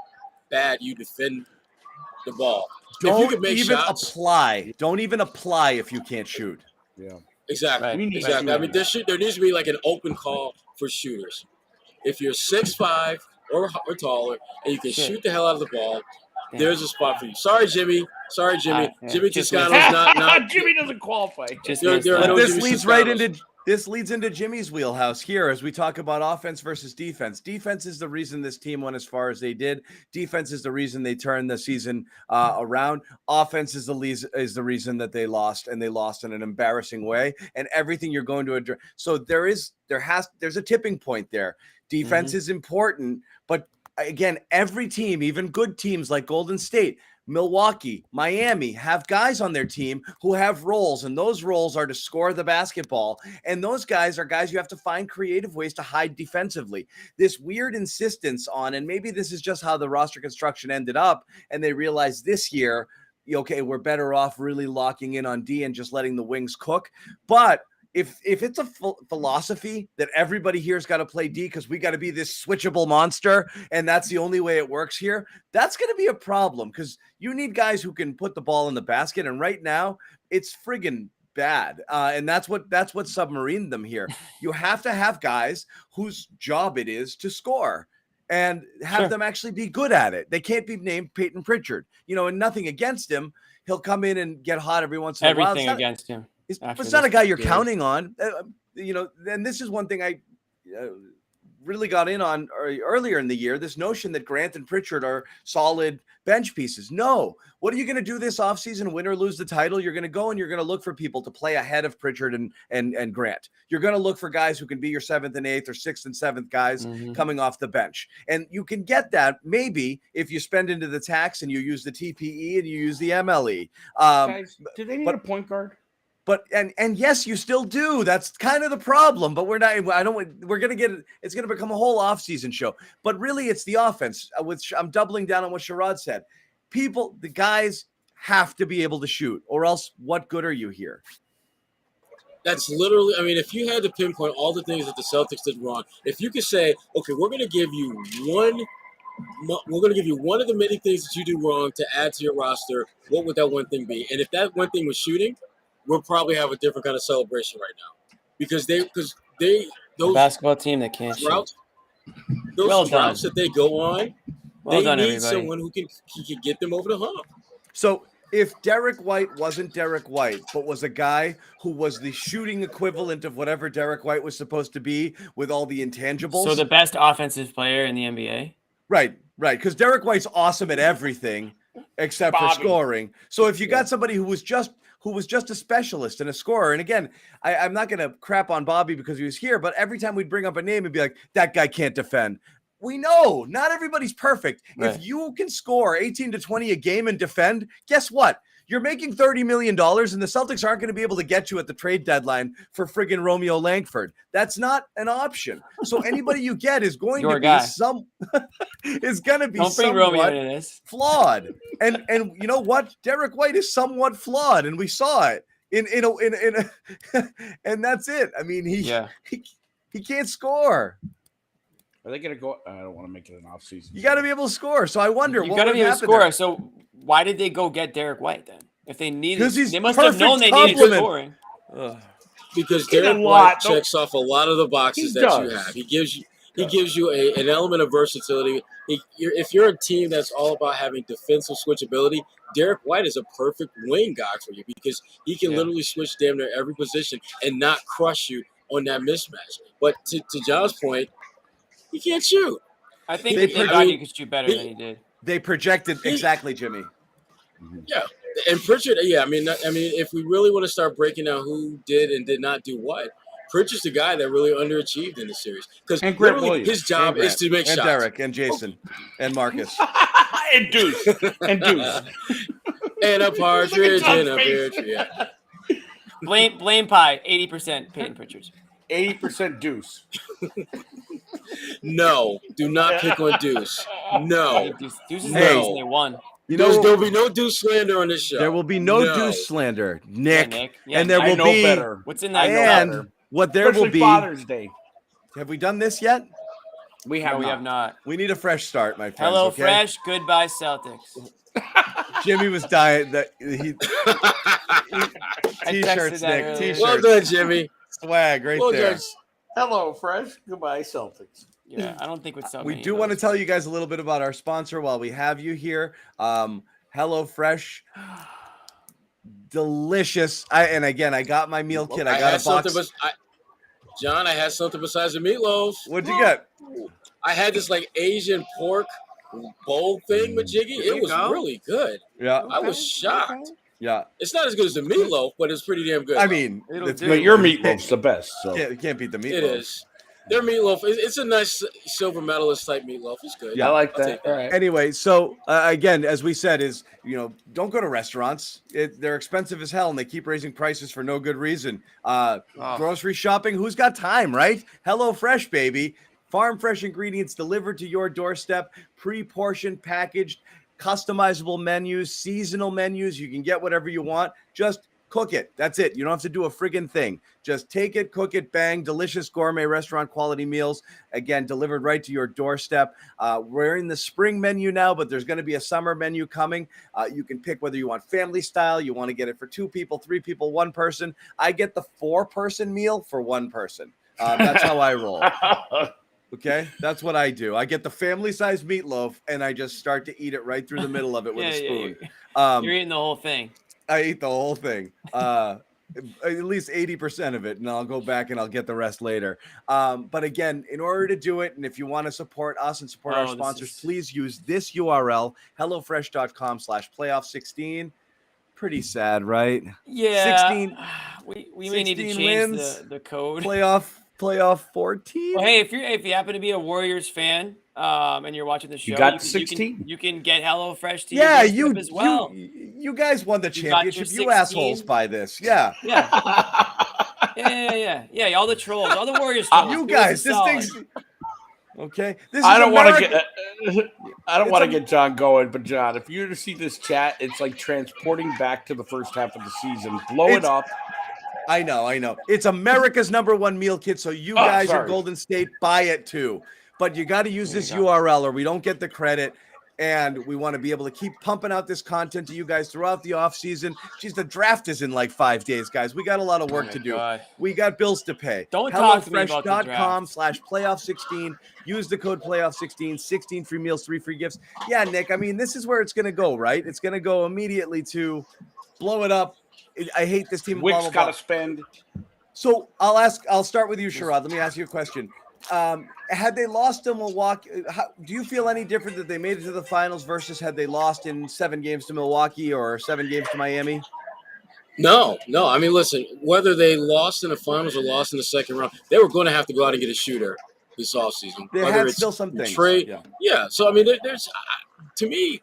bad you defend the ball. Don't even apply if you can't shoot. Yeah. Exactly. Right. Exactly. I mean, there needs to be like an open call for shooters. If you're 6'5" or taller and you can shoot the hell out of the ball, There's a spot for you. Sorry, Jimmy. Yeah, Jimmy just Toscano's not. Jimmy doesn't qualify. Just There- missed there are that. But no this Jimmy leads right Toscanos. into Jimmy's wheelhouse here as we talk about offense versus defense. Defense is the reason this team went as far as they did. Defense is the reason they turned the season around. Offense is the reason that they lost, and they lost in an embarrassing way. And everything you're going to address. So there's a tipping point there. Defense is important, but again, every team, even good teams like Golden State, Milwaukee, Miami, have guys on their team who have roles, and those roles are to score the basketball. And those guys are guys you have to find creative ways to hide defensively. This weird insistence on, and maybe this is just how the roster construction ended up, and they realized this year, okay, we're better off really locking in on D and just letting the wings cook. But if it's a philosophy that everybody here's got to play D because we got to be this switchable monster and that's the only way it works here, that's going to be a problem because you need guys who can put the ball in the basket. And right now it's friggin' bad. And that's what submarined them here. You have to have guys whose job it is to score and have them actually be good at it. They can't be named Peyton Pritchard, and nothing against him. He'll come in and get hot every once in a while. Everything against him. It's not a guy you're counting on, and this is one thing I really got in on earlier in the year, this notion that Grant and Pritchard are solid bench pieces. No. What are you going to do this offseason, win or lose the title? You're going to go and you're going to look for people to play ahead of Pritchard and Grant. You're going to look for guys who can be your 7th and 8th or 6th and 7th guys coming off the bench. And you can get that maybe if you spend into the tax and you use the TPE and you use the MLE. Guys, do they need a point guard? But and yes, you still do. That's kind of the problem. But we're not. We're gonna get. It's gonna become a whole offseason show. But really, it's the offense. Which I'm doubling down on what Sherrod said. The guys have to be able to shoot, or else what good are you here? That's literally. I mean, if you had to pinpoint all the things that the Celtics did wrong, if you could say, okay, we're gonna give you one of the many things that you do wrong to add to your roster, what would that one thing be? And if that one thing was shooting, we'll probably have a different kind of celebration right now because those basketball team that can't routes, shoot. those routes that they go on, they need everybody. someone who can get them over the hump. So if Derek White wasn't Derek White, but was a guy who was the shooting equivalent of whatever Derek White was supposed to be with all the intangibles. So the best offensive player in the NBA. Right. Because Derek White's awesome at everything except for scoring. So if you got somebody who was just a specialist and a scorer. And again, I'm not going to crap on Bobby because he was here, but every time we'd bring up a name and be like, that guy can't defend. We know not everybody's perfect. Right. If you can score 18 to 20 a game and defend, guess what? You're making $30 million, and the Celtics aren't going to be able to get you at the trade deadline for friggin' Romeo Langford. That's not an option. So anybody you get is going to be somewhat flawed. And you know what? Derek White is somewhat flawed, and we saw it in and that's it. I mean, he can't score. Are they going to go? I don't want to make it an offseason. You got to be able to score. So I wonder you got to be able to score. There. So why did they go get Derek White then? If they needed, they must have known they needed scoring. Because Derek White checks off a lot of the boxes that you have. He gives you an element of versatility. If you're a team that's all about having defensive switchability, Derek White is a perfect wing guy for you because he can literally switch damn near every position and not crush you on that mismatch. But to John's point, he can't shoot. I think he could shoot better than he did. They projected exactly, Jimmy. Yeah, and Pritchard. Yeah, I mean, if we really want to start breaking down who did and did not do what, Pritchard's the guy that really underachieved in the series because his job is to make shots. And Derek and Jason and Marcus and Deuce and a partridge in a pear tree. Yeah. Blame pie. 80% Peyton Pritchard. 80% Deuce. No, do not pick on Deuce. No. Deuce is the reason they won. There'll be no Deuce slander on this show. There will be no Deuce slander, Nick. Yeah, and there will be better. What's in that? And what there Especially will be Father's Day. Have we done this yet? We have not. We need a fresh start, my friends. Hello, okay? fresh. Goodbye, Celtics. Jimmy was dying. T-shirts, Nick. T-shirts. Well done, Jimmy. Swag right there. Hello, fresh. Goodbye, Celtics. Yeah, I don't think would sell. We many do of want to those. tell you guys a little bit about our sponsor while we have you here. HelloFresh. Delicious. And again, I got my meal kit. I got a box. John, I had something besides the meatloaf. What'd you get? I had this like Asian pork bowl thing, Majiggy. It was really good. Yeah. I was shocked. Okay. Yeah. It's not as good as the meatloaf, but it's pretty damn good. I mean, It'll do. But your meatloaf's the best. So can't beat the meatloaf. It is. Their meatloaf, it's a nice silver medalist type meatloaf. It's good. Yeah. I like I'll that. take that. All right. Anyway, so again, as we said, don't go to restaurants. They're expensive as hell, and they keep raising prices for no good reason. Grocery shopping, who's got time, right? HelloFresh, baby. Farm fresh ingredients delivered to your doorstep, pre-portioned, packaged, customizable menus, seasonal menus. You can get whatever you want. Just cook it. That's it. You don't have to do a friggin' thing. Just take it, cook it, bang. Delicious gourmet restaurant quality meals. Again, delivered right to your doorstep. We're in the spring menu now, but there's going to be a summer menu coming. You can pick whether you want family style, you want to get it for 2 people, 3 people, 1 person. I get the 4-person meal for 1 person. That's how I roll. Okay, that's what I do. I get the family-sized meatloaf, and I just start to eat it right through the middle of it with a spoon. You're eating the whole thing. I eat the whole thing, at least 80% of it, and I'll go back and I'll get the rest later. But again, in order to do it, and if you want to support us and support our sponsors, please use this URL, hellofresh.com/playoff16. Pretty sad, right? Yeah. 16. We may need to change the code. Playoff 14. Well, hey, if you happen to be a Warriors fan, and you're watching the show, you got 16. You can get HelloFresh to Yeah, your doorstep as well. You guys won the championship. You 16. assholes buy this. Yeah. Yeah. Yeah. All the trolls, all the Warriors trolls. You guys, this thing's okay. This is I don't want to America. get. I don't want to get John going, but John, if you were to see this chat, it's like transporting back to the first half of the season. Blow it up. I know. It's America's #1 meal kit, so you guys in Golden State buy it too. But you got to use this URL or we don't get the credit. And we want to be able to keep pumping out this content to you guys throughout the offseason. Geez, the draft is in like 5 days, guys. We got a lot of work to do. God. We got bills to pay. Don't talk to me about the draft. HelloFresh.com/playoff16. Use the code playoff16. 16 free meals, 3 free gifts. Yeah, Nick, I mean, this is where it's going to go, right? It's going to go immediately to blow it up. I hate this team. Wick's got to spend. So I'll start with you, Sherrod. Let me ask you a question. Had they lost to Milwaukee, do you feel any different that they made it to the finals versus had they lost in 7 games to Milwaukee or 7 games to Miami? No. I mean, listen, whether they lost in the finals or lost in the second round, they were going to have to go out and get a shooter this offseason. They had still some things. Trade. Yeah. So, I mean, there's to me,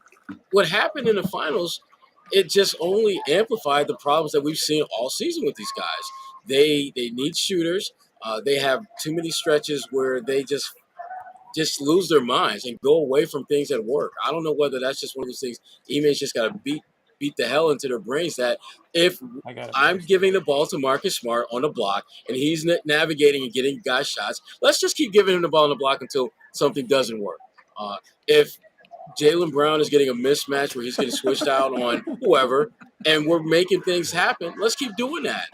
what happened in the finals, it just only amplified the problems that we've seen all season with these guys. They need shooters. They have too many stretches where they just lose their minds and go away from things that work. I don't know whether that's just one of those things. Emails just got to beat the hell into their brains that if I'm giving the ball to Marcus Smart on the block and he's navigating and getting guys shots, let's just keep giving him the ball on the block until something doesn't work. If Jaylen Brown is getting a mismatch where he's getting switched out on whoever and we're making things happen, let's keep doing that.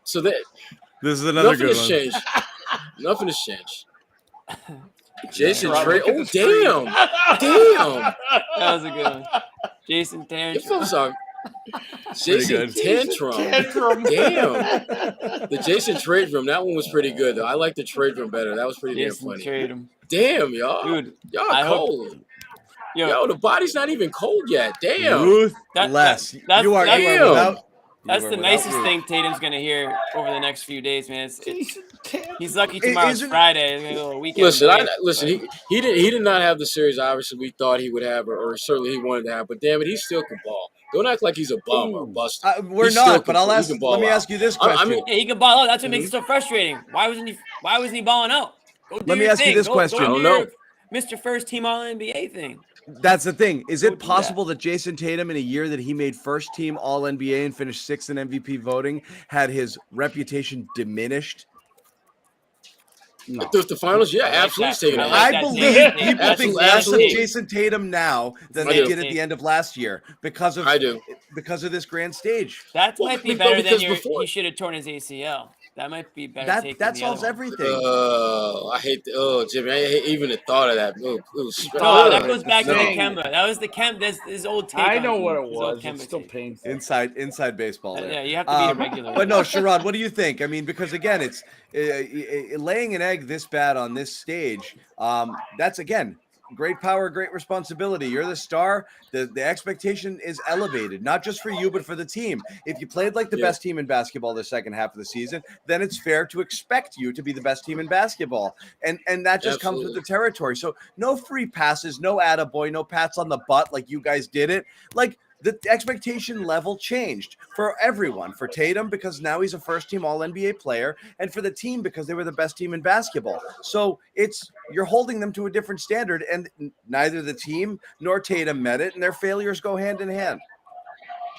So that this is another good one. Nothing has changed. Jason Trade. Oh, damn. Damn. That was a good one. Jason Tantrum. Jason Tantrum. Damn. The Jason Trade Room. That one was pretty good, though. I like the Trade Room better. That was pretty damn funny. Damn, y'all. Dude, y'all cold. Yo, the body's not even cold yet. Damn. Ruthless. You are without. That's the nicest thing Tatum's going to hear over the next few days, man. He's lucky tomorrow's Friday. It's gonna go a weekend. He did not have the series obviously we thought he would have, or certainly he wanted to have, but damn it, he still can ball. Don't act like he's a bum or a buster. We're not, but let me ask you this question. He can ball out. That's what makes it so frustrating. Why wasn't he balling out? Let me ask you this question. I don't know. Mr. First Team All-NBA thing. That's the thing. Is it possible that Jason Tatum, in a year that he made first team All-NBA and finished 6th in MVP voting, had his reputation diminished? No. The finals, yeah, absolutely. I believe people think less of Jason Tatum now than they did at the end of last year because of this grand stage. That might be better than he should have torn his ACL. That might be better. That solves everything. I hate Jimmy. I hate even the thought of that. No, that goes back to the Kemba. That was the That's his old take. I know what it his old was. Kemba It's still take. painful. Inside baseball there. Yeah, you have to be a regular. But no, Sherrod, what do you think? I mean, because again, it's laying an egg this bad on this stage. That's again. Great power, great responsibility. You're the star. The expectation is elevated, not just for you, but for the team. If you played like the best team in basketball the second half of the season, then it's fair to expect you to be the best team in basketball. And that just comes with the territory. So no free passes, no attaboy, no pats on the butt like you guys did it. Like, the expectation level changed for everyone, for Tatum because now he's a first-team All-NBA player, and for the team because they were the best team in basketball. So you're holding them to a different standard, and neither the team nor Tatum met it, and their failures go hand in hand.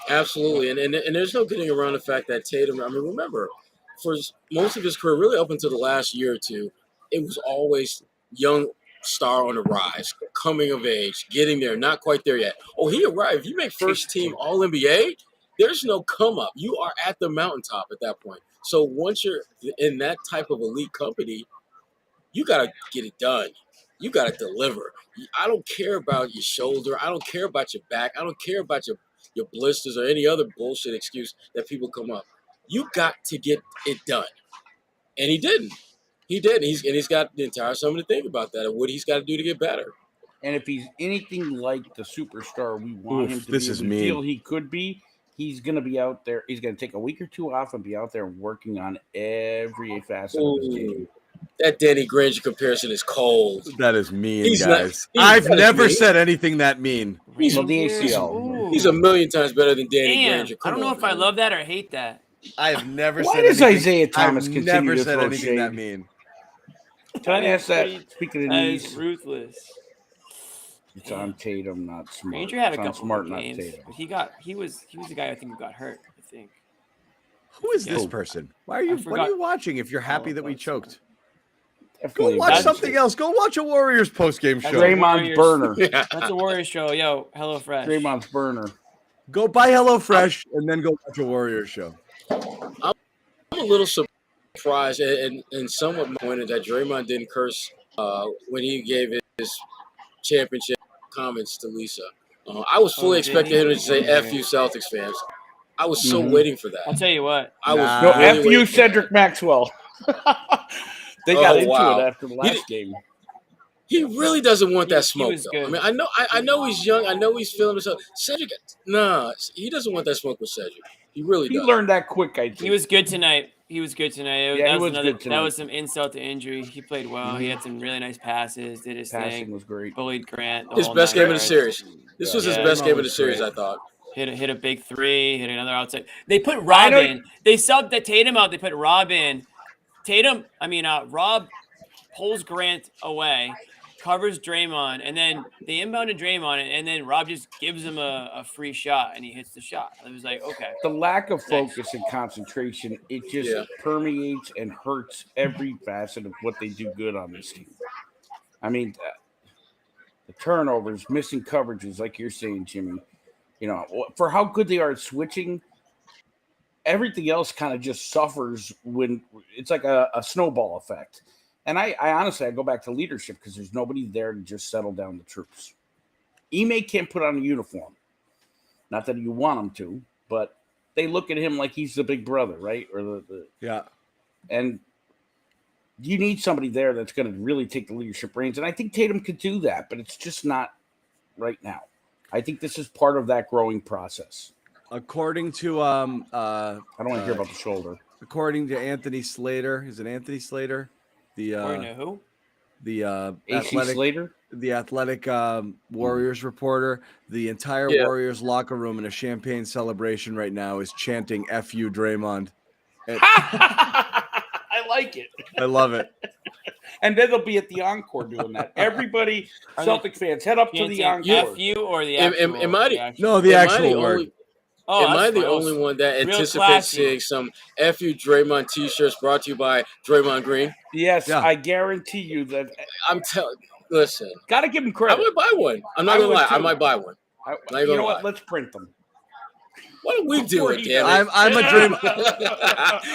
Absolutely, and there's no getting around the fact that Tatum. I mean, remember, for most of his career, really up until the last year or two, it was always young star on the rise, coming of age, getting there, not quite there yet. Oh, he arrived. If you make first team All NBA, there's no come up. You are at the mountaintop at that point. So once you're in that type of elite company, you got to get it done. You got to deliver. I don't care about your shoulder. I don't care about your back. I don't care about your blisters or any other bullshit excuse that people come up. You got to get it done. And he didn't. He did. He's got the entire summer to think about that and what he's got to do to get better. And if he's anything like the superstar we want him to this be, is we mean. feel he could be, he's going to be out there. He's going to take a week or two off and be out there working on every facet of his game. That Danny Granger comparison is cold. That is mean, He's guys. not- I've never mean. said anything that mean. Well, the ACL. He's a million times better than Danny Damn, Granger. I don't know if I love that or hate that. I have never Why said does anything. Isaiah Thomas I've continue never to said throw anything shade? that mean. Can I ask that? Speaking of That knees, is ruthless. it's on Tatum, not smart. Granger had a It's on couple smart, of not games, Tatum. but he was the guy I think who got hurt. I think. Who is this Yo. person? Why are you? What forgot- are you watching? If you're happy that we that's- choked, go Definitely watch embarrassing. something else. Go watch a Warriors postgame That's show. Draymond's burner. That's a Warriors show. Yo, HelloFresh. Draymond's burner. Go buy HelloFresh and then go watch a Warriors show. I'm a little surprised and somewhat disappointed that Draymond didn't curse when he gave his championship comments to Lisa. I was fully expecting him to say "F you, Celtics fans." I was so waiting for that. I'll tell you what. I was No, really F you, waiting for Cedric Maxwell. They got into wow. it after the last game. that. He really doesn't want He- that he smoke, was though. good. I mean, I know he's young. I know he's feeling himself. Cedric, he doesn't want that smoke with Cedric. He really He does. learned that quick, I think. He was good tonight. That Yeah, was he was another, good tonight. That was some insult to injury. He played well. He had some really nice passes. Did his Passing thing. was great. Bullied Grant. the His whole best nine game of the yards. series. This was his Yeah. best game of the was series, great. I thought. Hit a big three. Hit another outside. They put Rob know- in. They subbed the Tatum out. They put Rob in. Rob pulls Grant away, covers Draymond, and then they inbounded Draymond, and then Rob just gives him a free shot, and he hits the shot. It was like, okay. The lack of focus and concentration, it just Yeah. permeates and hurts every facet of what they do good on this team. I mean, the turnovers, missing coverages, like you're saying, Jimmy, for how good they are at switching, everything else kind of just suffers when it's like a snowball effect. And I honestly, I go back to leadership because there's nobody there to just settle down the troops. Ime can't put on a uniform. Not that you want him to, but they look at him like he's the big brother, right? Or Yeah. and you need somebody there that's going to really take the leadership reins. And I think Tatum could do that, but it's just not right now. I think this is part of that growing process. According to I don't want to hear about the shoulder. according to Anthony Slater, is it Anthony Slater? According to who? The AC Slater? athletic Warriors reporter, the entire Yeah. Warriors locker room in a champagne celebration right now is chanting "F you, Draymond." I like it. I love it. And then they'll be at the encore doing that. Everybody, Are they Celtic fans, head up to the encore. F you or the Am- actual? am I the- the actual- No, the Am I actual the word. only- Oh, Am I that's the fine. only one that Real anticipates classy. seeing some "F you Draymond" T-shirts brought to you by Draymond Green? Yes, Yeah. I guarantee you that. I'm telling. Listen, Got to give him I credit. might buy one. I'm not I gonna would lie. I too. might buy one. You gonna know lie. what? Let's print them. What are we doing, damn it? I'm a dream.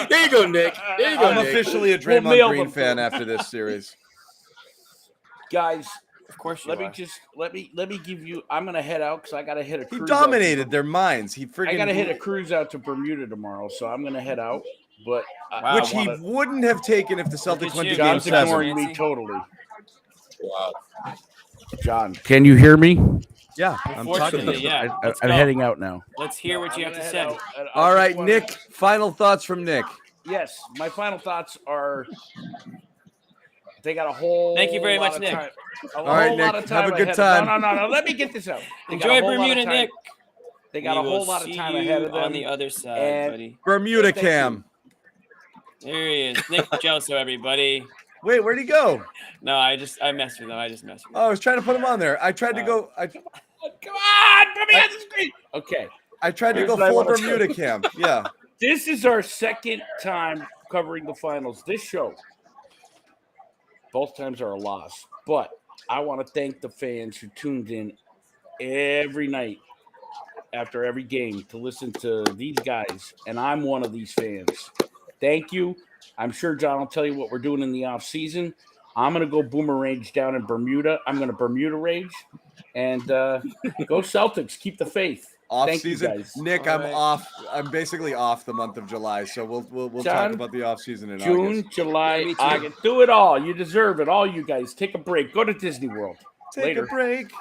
There you go, Nick. There you go, I'm Nick. officially a We'll Draymond mail Green them fan to him. after this series. Guys, Of course you let are. me give you. I'm gonna head out because I gotta hit a He cruise. dominated their minds. He freaking I gotta hit a cruise out to Bermuda tomorrow, so I'm gonna head out. But Wow. which he wouldn't have taken if the Look Celtics at went you. to Game John's Game ignoring 7. me totally. Wow. John, can you hear me? Yeah, I'm talking to Unfortunately, you. yeah. Let's I'm go. heading out now. Let's hear what you have to say. All right, Nick. Final thoughts from Nick. Yes, my final thoughts are they got a whole. Thank you very lot much, of Nick. time- a All right, whole lot Nick, of time have a good ahead of- time. No. Let me get this out. They got Enjoy a whole lot of Bermuda, time- Nick. They got We a whole will lot of see time you ahead of them. on the other side, and- buddy. Bermuda Thank Cam. There he is. Nick Gelso, everybody. Wait, where'd he go? No, I messed with him. I just messed with him. Oh, I was trying to put him on there. I tried to go. Come on, put me on the screen. Okay, I tried to Here's go what I full wanna say. Bermuda Cam. Yeah. this is our second time covering the finals. This show, both times are a loss, but I want to thank the fans who tuned in every night after every game to listen to these guys, and I'm one of these fans. Thank you. I'm sure John will tell you what we're doing in the off season. I'm gonna go boomerage down in Bermuda. I'm gonna Bermuda rage, and go Celtics. Keep the faith. Off Thank you, season. guys. Nick, All I'm right. off. I'm basically off the month of July, so we'll talk John, about the off season in June, August. July, Yeah, me too. August. Do it all. You deserve it. All you guys. Take a break. Go to Disney World. Take Later. a break.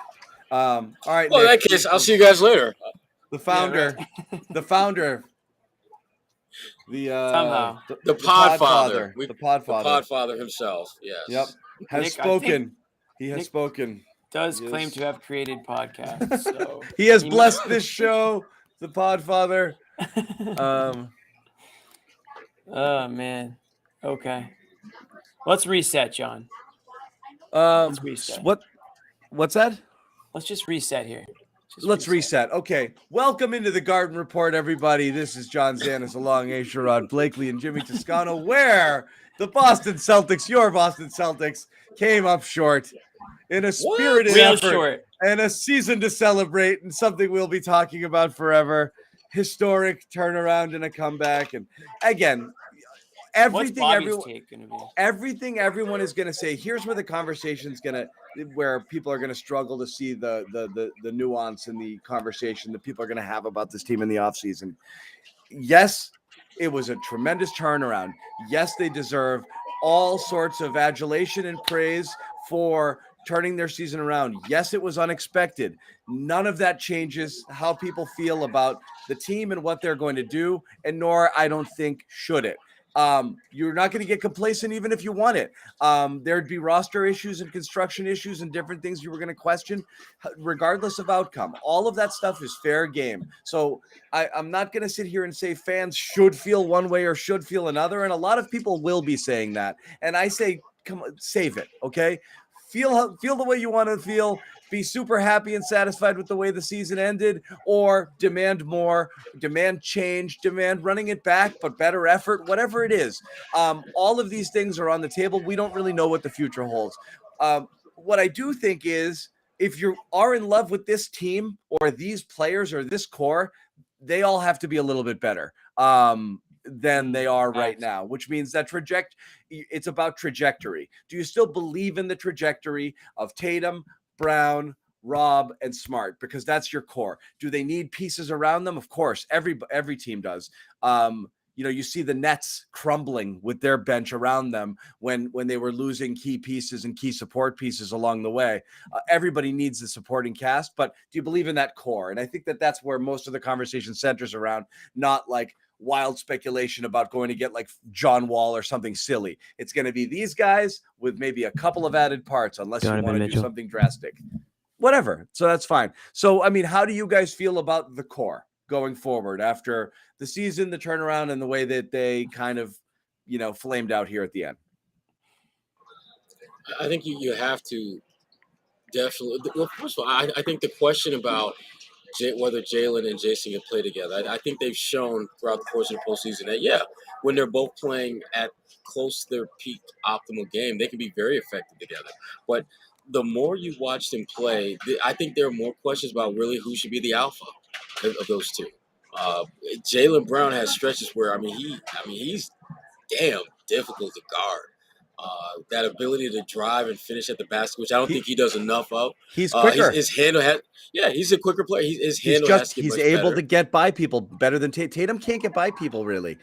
All right, Well, in Nick, that case, I'll see you guys later. the founder, the Somehow. The Podfather. the The Podfather. Podfather himself. Yes. Yep, has Nick, I spoken. He has Nick- spoken. Does Yes. claim to have created podcasts. So He has He- blessed this show, the Podfather. Oh man. Okay. Let's reset, John. Let's reset. What's that? Let's just reset here. Let's reset. Okay. Welcome into the Garden Report, everybody. This is John Zannis along Asherrod Blakely and Jimmy Toscano, where the Boston Celtics, your Boston Celtics, came up short in a spirited Real effort short. and a season to celebrate, and something we'll be talking about forever. Historic turnaround and a comeback. And again, What's Bobby's take going to be? everything everyone is going to say, here's where the conversation's going to, where people are going to struggle to see the nuance in the conversation that people are going to have about this team in the offseason. Yes, it was a tremendous turnaround. Yes, they deserve all sorts of adulation and praise for turning their season around. Yes, it was unexpected. None of that changes how people feel about the team and what they're going to do, and nor, I don't think, should it. You're not going to get complacent even if you want it. There'd be roster issues and construction issues and different things you were going to question regardless of outcome. All of that stuff is fair game. So I'm not going to sit here and say fans should feel one way or should feel another. And a lot of people will be saying that. And I say, come on, save it. Okay. Feel the way you want to feel. Be super happy and satisfied with the way the season ended, or demand more, demand change, demand running it back, but better effort, whatever it is. All of these things are on the table. We don't really know what the future holds. What I do think is, if you are in love with this team or these players or this core, they all have to be a little bit better than they are right now, which means that it's about trajectory. Do you still believe in the trajectory of Tatum, Brown, Rob, and Smart? Because that's your core. Do they need pieces around them? Of course, every team does. You see the Nets crumbling with their bench around them when they were losing key pieces and key support pieces along the way. Everybody needs the supporting cast, but do you believe in that core? And I think that's where most of the conversation centers around, not like wild speculation about going to get like John Wall or something silly. It's going to be these guys with maybe a couple of added parts, unless you want to do something drastic. Whatever. So that's fine. So, I mean, how do you guys feel about the core going forward after the season, the turnaround, and the way that they kind of, flamed out here at the end? I think you have to definitely. Well, first of all, I think the question about whether Jalen and Jason can play together, I think they've shown throughout the course of the postseason that, when they're both playing at close to their peak optimal game, they can be very effective together. But the more you watch them play, I think there are more questions about really who should be the alpha of those two. Jaylen Brown has stretches where he's damn difficult to guard. That ability to drive and finish at the basket, which I don't think he does enough of. He's quicker. His handle has, he's a quicker player. His handle has to get he's much able better. to get by people better than Tatum. Tatum can't get by people really.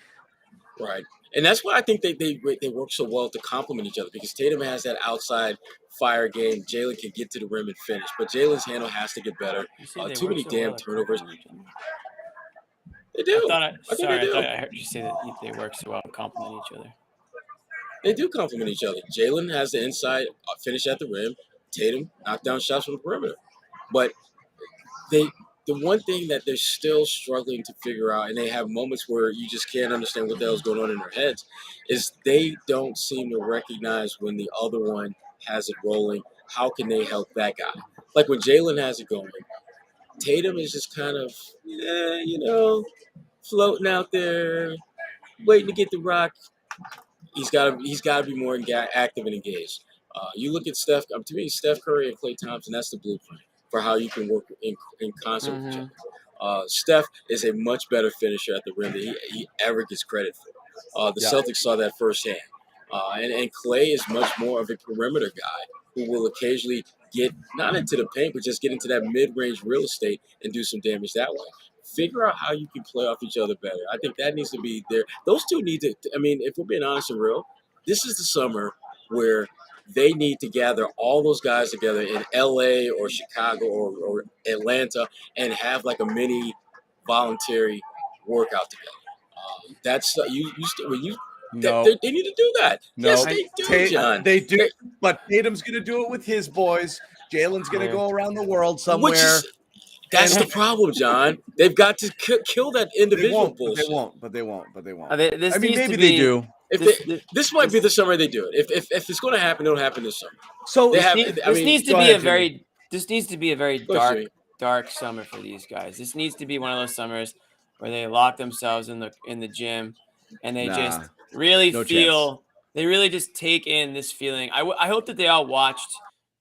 Right. And that's why I think they work so well to complement each other, because Tatum has that outside fire game. Jaylen can get to the rim and finish, but Jaylen's handle has to get better. Too many damn turnovers. They do. I thought I heard you say that they work so well to complement each other. They do complement each other. Jaylen has the inside finish at the rim. Tatum knock down shots from the perimeter. But the one thing that they're still struggling to figure out, and they have moments where you just can't understand what the hell's going on in their heads, is they don't seem to recognize when the other one has it rolling. How can they help that guy? Like when Jaylen has it going, Tatum is just kind of, floating out there, waiting to get the rock. He's got to be more active and engaged. You look at Steph. To me, Steph Curry and Klay Thompson. That's the blueprint for how you can work in concert with each other. Steph is a much better finisher at the rim than he ever gets credit for. The Celtics saw that firsthand. And Klay is much more of a perimeter guy who will occasionally get not into the paint, but just get into that mid-range real estate and do some damage that way. Figure out how you can play off each other better. I think that needs to be there. Those two need to, if we're being honest and real, this is the summer where they need to gather all those guys together in LA or Chicago or Atlanta and have like a mini voluntary workout together. That's No. They need to do that. No, yes, they do, John. They do, but Tatum's going to do it with his boys. Jalen's going to go around the world somewhere. That's the problem, John. They've got to kill that individual bullshit. But they won't. Maybe they do. This might be the summer they do it. If it's going to happen, it'll happen this summer. So this needs to be a very dark summer for these guys. This needs to be one of those summers where they lock themselves in the gym and they just really they really just take in this feeling. I hope that they all watched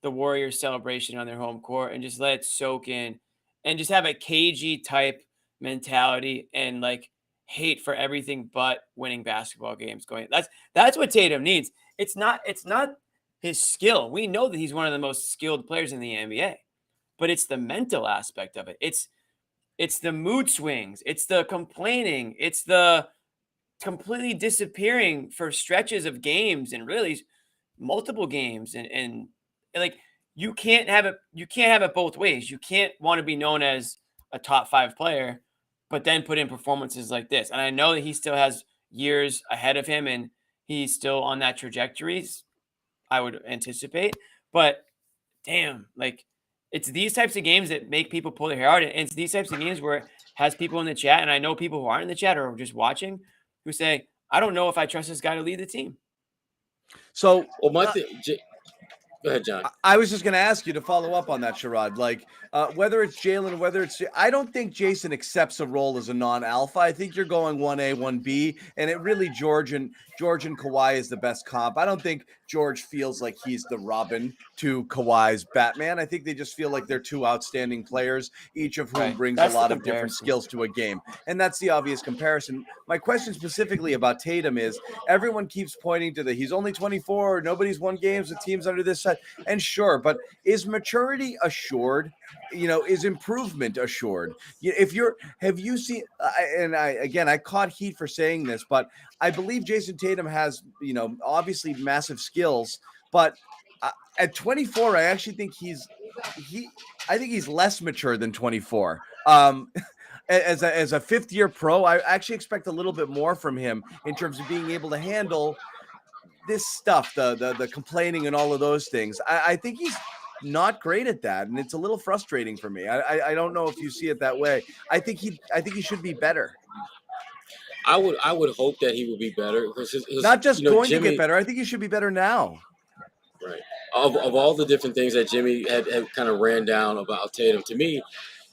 the Warriors celebration on their home court and just let it soak in and just have a cagey type mentality and like hate for everything but winning basketball games going. That's what Tatum needs. It's not his skill. We know that he's one of the most skilled players in the NBA, but it's the mental aspect of it. It's the mood swings. It's the complaining. It's the completely disappearing for stretches of games and really multiple games. And like, you can't have it both ways. You can't want to be known as a top 5 player, but then put in performances like this. And I know that he still has years ahead of him and he's still on that trajectory, I would anticipate. But damn, like, it's these types of games that make people pull their hair out. And it's these types of games where it has people in the chat, and I know people who aren't in the chat or just watching, who say, I don't know if I trust this guy to lead the team. So, go ahead, John. I was just going to ask you to follow up on that, Sherrod. Like, whether it's Jaylen, I don't think Jason accepts a role as a non-alpha. I think you're going 1A, 1B, and it really George and Kawhi is the best comp. I don't think George feels like he's the Robin to Kawhi's Batman. I think they just feel like they're two outstanding players, each of whom brings a lot of different skills to a game. And that's the obvious comparison. My question specifically about Tatum is, everyone keeps pointing to he's only 24, nobody's won games with teams under this set. And sure, but is maturity assured? Is improvement assured? Have you seen, I caught heat for saying this, but I believe Jason Tatum has, obviously massive skills, but at 24, I actually think he's less mature than 24. As a 5th-year pro, I actually expect a little bit more from him in terms of being able to handle this stuff, the complaining and all of those things. I think he's not great at that, and it's a little frustrating for me. I don't know if you see it that way. I think he should be better. I would hope that he would be better, because not just Jimmy, to get better. I think he should be better now. Right. Of all the different things that Jimmy had kind of ran down about Tatum, to me,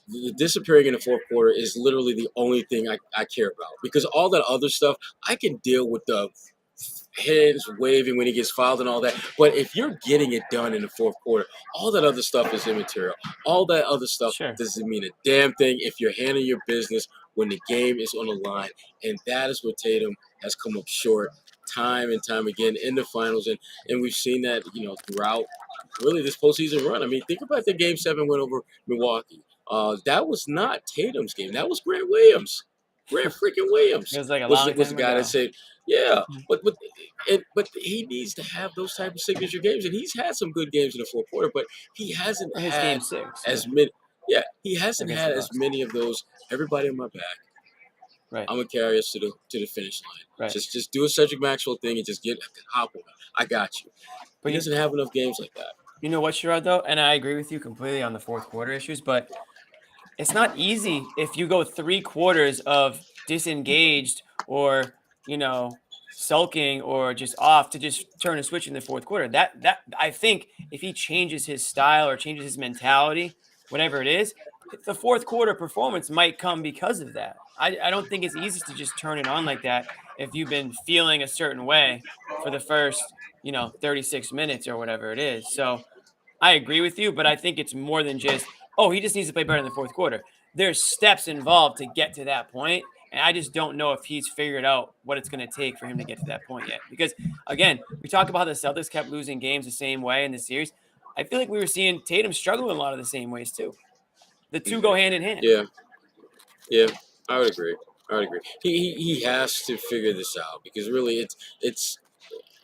the disappearing in the fourth quarter is literally the only thing I care about, because all that other stuff I can deal with, the hands waving when he gets fouled and all that. But if you're getting it done in the fourth quarter, all that other stuff is immaterial. All that other stuff Sure. doesn't mean a damn thing if you're handling your business when the game is on the line. And that is where Tatum has come up short time and time again in the finals. And we've seen that, throughout really this postseason run. I mean, think about the Game 7 win over Milwaukee. That was not Tatum's game. That was Grant Williams. Grant freaking Williams It was like a was long the time guy ago. that said, yeah, but he needs to have those type of signature games, and he's had some good games in the fourth quarter, but he hasn't Or his had game 6. as many. Yeah, he hasn't Against had the as Bucks. many of those. Everybody on my back. Right. I'm gonna carry us to the finish line. Right. Just do a Cedric Maxwell thing and just hop on it. I got you. But He doesn't have enough games like that. You know what, Sherrod, though? And I agree with you completely on the fourth quarter issues, but it's not easy if you go 3 quarters of disengaged or, sulking or just off to just turn and switch in the fourth quarter. That I think if he changes his style or changes his mentality, whatever it is, the fourth quarter performance might come because of that. I don't think it's easy to just turn it on like that if you've been feeling a certain way for the first, 36 minutes or whatever it is. So I agree with you, but I think it's more than just, he just needs to play better in the fourth quarter. There's steps involved to get to that point, and I just don't know if he's figured out what it's going to take for him to get to that point yet. Because, again, we talk about how the Celtics kept losing games the same way in the series. I feel like we were seeing Tatum struggle in a lot of the same ways, too. The two go hand in hand. Yeah, I would agree. He has to figure this out because really it's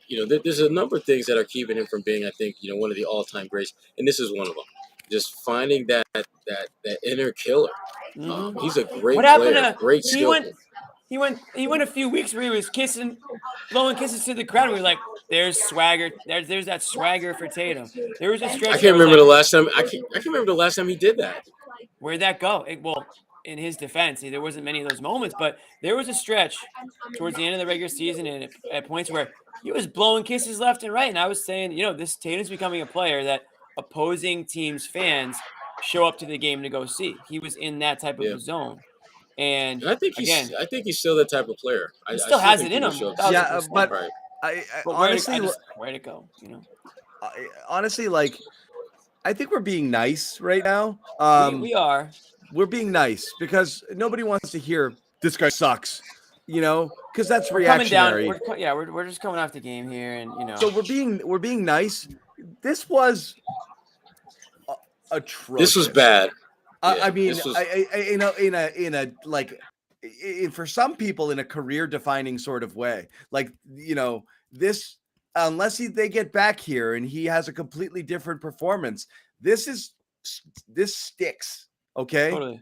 there's a number of things that are keeping him from being, I think, one of the all-time greats, and this is one of them. Just finding that inner killer. Mm-hmm. He's a great What happened player, to great skill. He went a few weeks where he was blowing kisses to the crowd. And we were like, "There's swagger. There's that swagger for Tatum." There was a stretch. I can't remember the last time. I can't remember the last time he did that. Where'd that go? In his defense, there wasn't many of those moments, but there was a stretch towards the end of the regular season and at points where he was blowing kisses left and right. And I was saying, this Tatum's becoming a player that opposing teams' fans show up to the game to go see. He was in that type of a zone. And I think he's still that type of player. He still has it in him. Yeah, but right. I honestly, where'd it go? Honestly, like, I think we're being nice right now. We are. We're being nice because nobody wants to hear this guy sucks, because that's we're reactionary. Coming down. We're just coming off the game here, and So we're being nice. This was atrocious. This was bad. I mean, for some people in a career-defining sort of way, like, this, unless they get back here and he has a completely different performance, this sticks. Okay. Totally.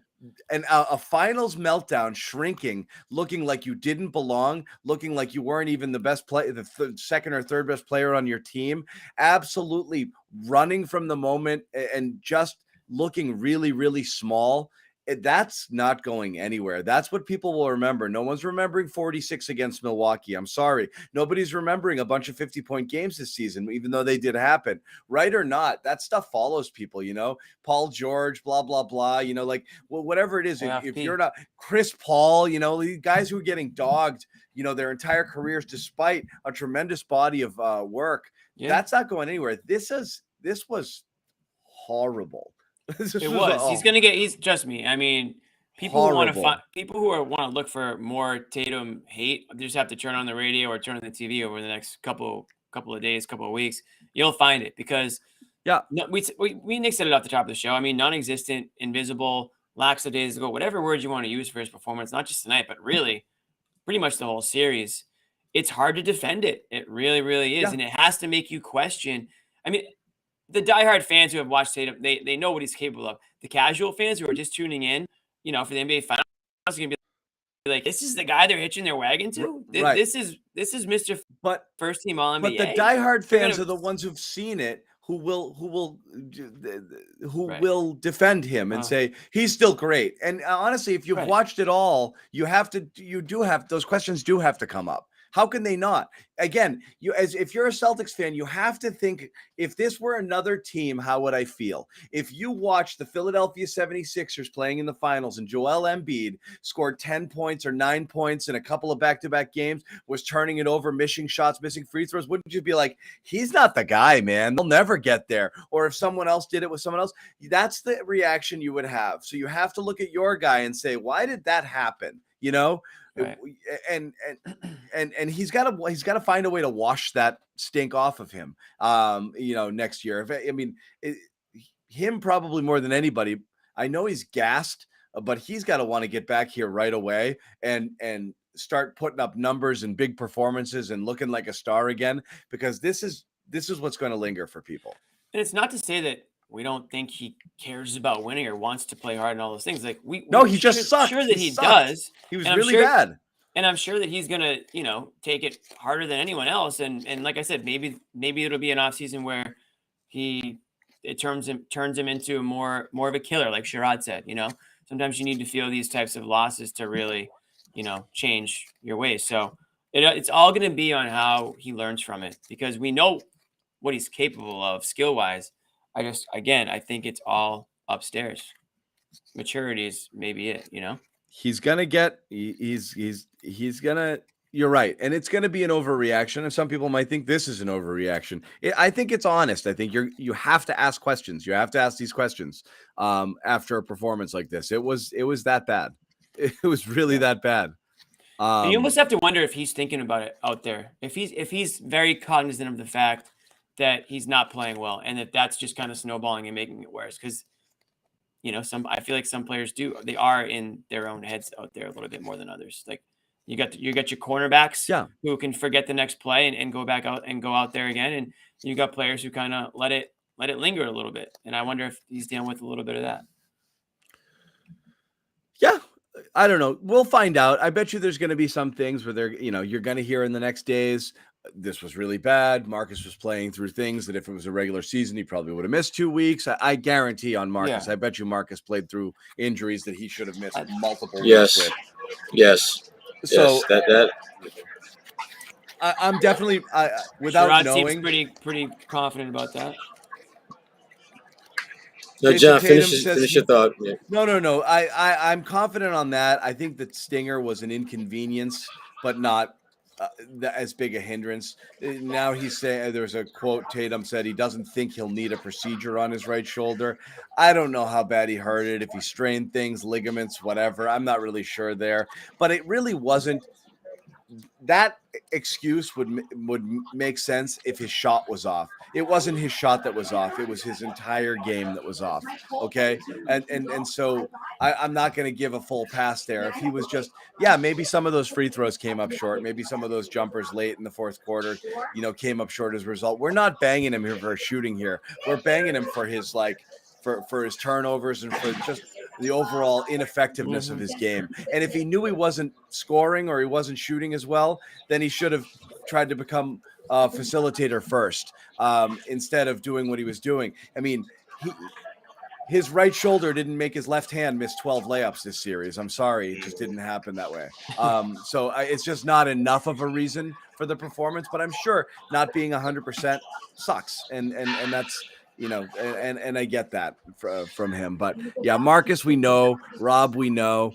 And a finals meltdown, shrinking, looking like you didn't belong, looking like you weren't even the best player, the second or third best player on your team, absolutely running from the moment and just looking really, really small. That's not going anywhere. That's what people will remember. No one's remembering 46 against Milwaukee. I'm sorry. Nobody's remembering a bunch of 50-point games this season, even though they did happen. Right or not, that stuff follows people, Paul George, blah, blah, blah, whatever it is. If you're not Chris Paul, the guys who are getting dogged, their entire careers, despite a tremendous body of work, that's not going anywhere. This was horrible. It was. He's trust me. I mean, people who want to look for more Tatum hate, they just have to turn on the radio or turn on the TV over the next couple of days, couple of weeks. You'll find it because we Nick said it off the top of the show. I mean, non-existent, invisible, lackadaisical, whatever words you want to use for his performance, not just tonight, but really pretty much the whole series. It's hard to defend it. It really, really is. And it has to make you question. I mean, the diehard fans who have watched Tatum, they know what he's capable of. The casual fans who are just tuning in, for the NBA Finals, are going to be like, this is the guy they're hitching their wagon to? Right. This is Mr. First Team All-NBA. But the diehard fans are the ones who've seen it, who will defend him and say he's still great. And honestly, if you've watched it all, those questions do have to come up. How can they not? Again, if you're a Celtics fan, you have to think, if this were another team, how would I feel? If you watch the Philadelphia 76ers playing in the finals and Joel Embiid scored 10 points or 9 points in a couple of back-to-back games, was turning it over, missing shots, missing free throws, wouldn't you be like, he's not the guy, man. They'll never get there. Or if someone else did it with someone else, that's the reaction you would have. So you have to look at your guy and say, why did that happen? You know? Right. And he's got to find a way to wash that stink off of him. Next year. Him probably more than anybody. I know he's gassed, but he's got to want to get back here right away and start putting up numbers and big performances and looking like a star again, because this is what's going to linger for people. And it's not to say that we don't think he cares about winning or wants to play hard and all those things. Like he just sucked. Sure that he does. He was really bad. And I'm sure that he's gonna, take it harder than anyone else. And like I said, maybe it'll be an offseason where it turns him into more of a killer, like Sherrod said. Sometimes you need to feel these types of losses to really, change your ways. So it's all going to be on how he learns from it, because we know what he's capable of skill wise. I think it's all upstairs. Maturity is maybe it, He's gonna get. He's gonna. You're right, and it's gonna be an overreaction. And some people might think this is an overreaction. I think it's honest. I think you have to ask questions. You have to ask these questions after a performance like this. It was that bad. It was really that bad. And you almost have to wonder if he's thinking about it out there. If he's very cognizant of the fact that he's not playing well, and that's just kind of snowballing and making it worse. Because, I feel like some players they are in their own heads out there a little bit more than others. Like you got your cornerbacks who can forget the next play and go back out and go out there again. And you got players who kind of let it linger a little bit. And I wonder if he's dealing with a little bit of that. Yeah. I don't know. We'll find out. I bet you there's going to be some things where you're going to hear in the next days, this was really bad. Marcus was playing through things that if it was a regular season, he probably would have missed 2 weeks. I guarantee on Marcus. Yeah. I bet you Marcus played through injuries that he should have missed multiple weeks with. Yes. So that I'm definitely without Sherrod knowing. Seems pretty confident about that. No, John, finish your thought. Yeah. No. I'm confident on that. I think that Stinger was an inconvenience, but not as big a hindrance. Now he's saying, there's a quote, Tatum said he doesn't think he'll need a procedure on his right shoulder. I don't know how bad he hurt it, if he strained things, ligaments, whatever. I'm not really sure there, but it really wasn't. That excuse would make sense if his shot was off. It wasn't his shot that was off. It was his entire game that was off. Okay. And so I'm not going to give a full pass there. If he was just, maybe some of those free throws came up short. Maybe some of those jumpers late in the fourth quarter, came up short as a result. We're not banging him here for shooting here. We're banging him for his, for his turnovers and for just the overall ineffectiveness of his game. And if he knew he wasn't scoring or he wasn't shooting as well, then he should have tried to become a facilitator first instead of doing what he was doing. I mean, his right shoulder didn't make his left hand miss 12 layups this series. I'm sorry. It just didn't happen that way. So it's just not enough of a reason for the performance, but I'm sure not being 100% sucks. And that's, and I get that from him. But Marcus, we know. Rob, we know.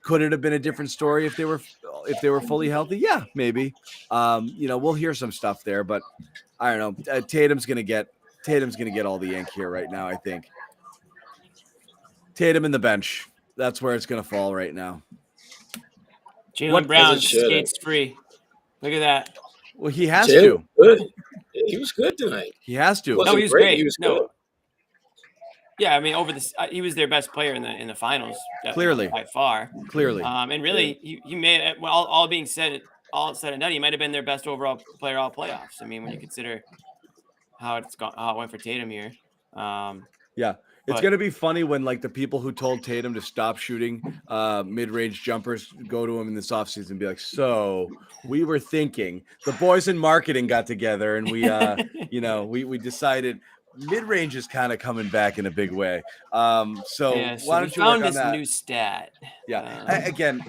Could it have been a different story if they were fully healthy? Yeah, maybe. We'll hear some stuff there, but I don't know. Tatum's gonna get all the ink here right now. I think Tatum in the bench. That's where it's gonna fall right now. Jaylen Brown skates free. Look at that. Well, he has to. Good. He was good tonight. He has to. No, he was great. He was good. Yeah, I mean, he was their best player in the finals. Clearly, by far. Clearly, and really, he may. Well, all being said, all said and done, he might have been their best overall player all playoffs. I mean, when you consider how it went for Tatum here. It's going to be funny when the people who told Tatum to stop shooting mid-range jumpers go to him in this offseason and be like, so we were thinking, the boys in marketing got together and we, we decided mid-range is kind of coming back in a big way. So why don't you found work on this that? new stat? Again,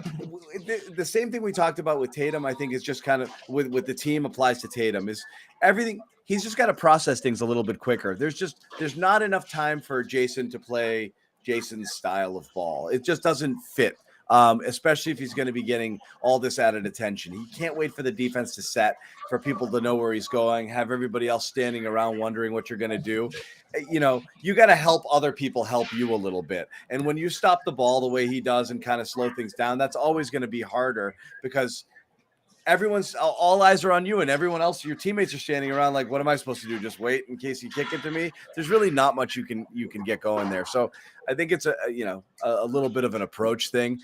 the same thing we talked about with Tatum, I think, is just kind of with the team applies to Tatum is everything. He's just got to process things a little bit quicker. There's not enough time for Jason to play Jason's style of ball. It just doesn't fit. Especially if he's going to be getting all this added attention. He can't wait for the defense to set, for people to know where he's going, have everybody else standing around wondering what you're going to do. You know, you got to help other people help you a little bit. And when you stop the ball the way he does and kind of slow things down, that's always going to be harder because all eyes are on you, and everyone else, your teammates are standing around like, what am I supposed to do? Just wait in case you kick it to me? There's really not much you can get going there. So I think it's a little bit of an approach thing.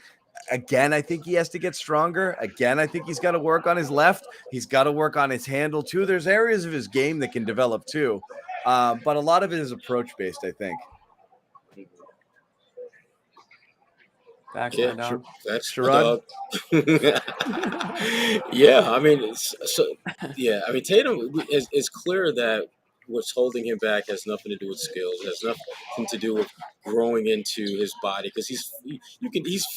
Again, I think he has to get stronger. Again, I think he's got to work on his left. He's got to work on his handle too. There's areas of his game that can develop too. But a lot of it is approach based, I think. That's Sherrod? Yeah, I mean, Tatum is clear that what's holding him back has nothing to do with skills. It has nothing to do with growing into his body because he's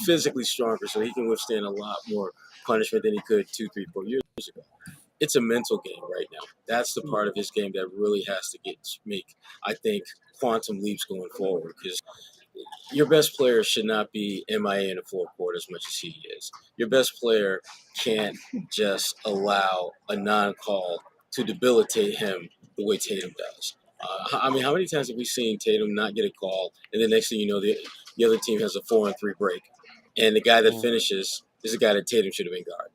physically stronger, so he can withstand a lot more punishment than he could 2, 3, 4 years ago. It's a mental game right now. That's the part of his game that really has to make, I think, quantum leaps going forward because your best player should not be MIA in the fourth quarter as much as he is. Your best player can't just allow a non-call to debilitate him the way Tatum does. I mean, how many times have we seen Tatum not get a call, and the next thing you know, the other team has a 4-on-3 break, and the guy that finishes is the guy that Tatum should have been guarding.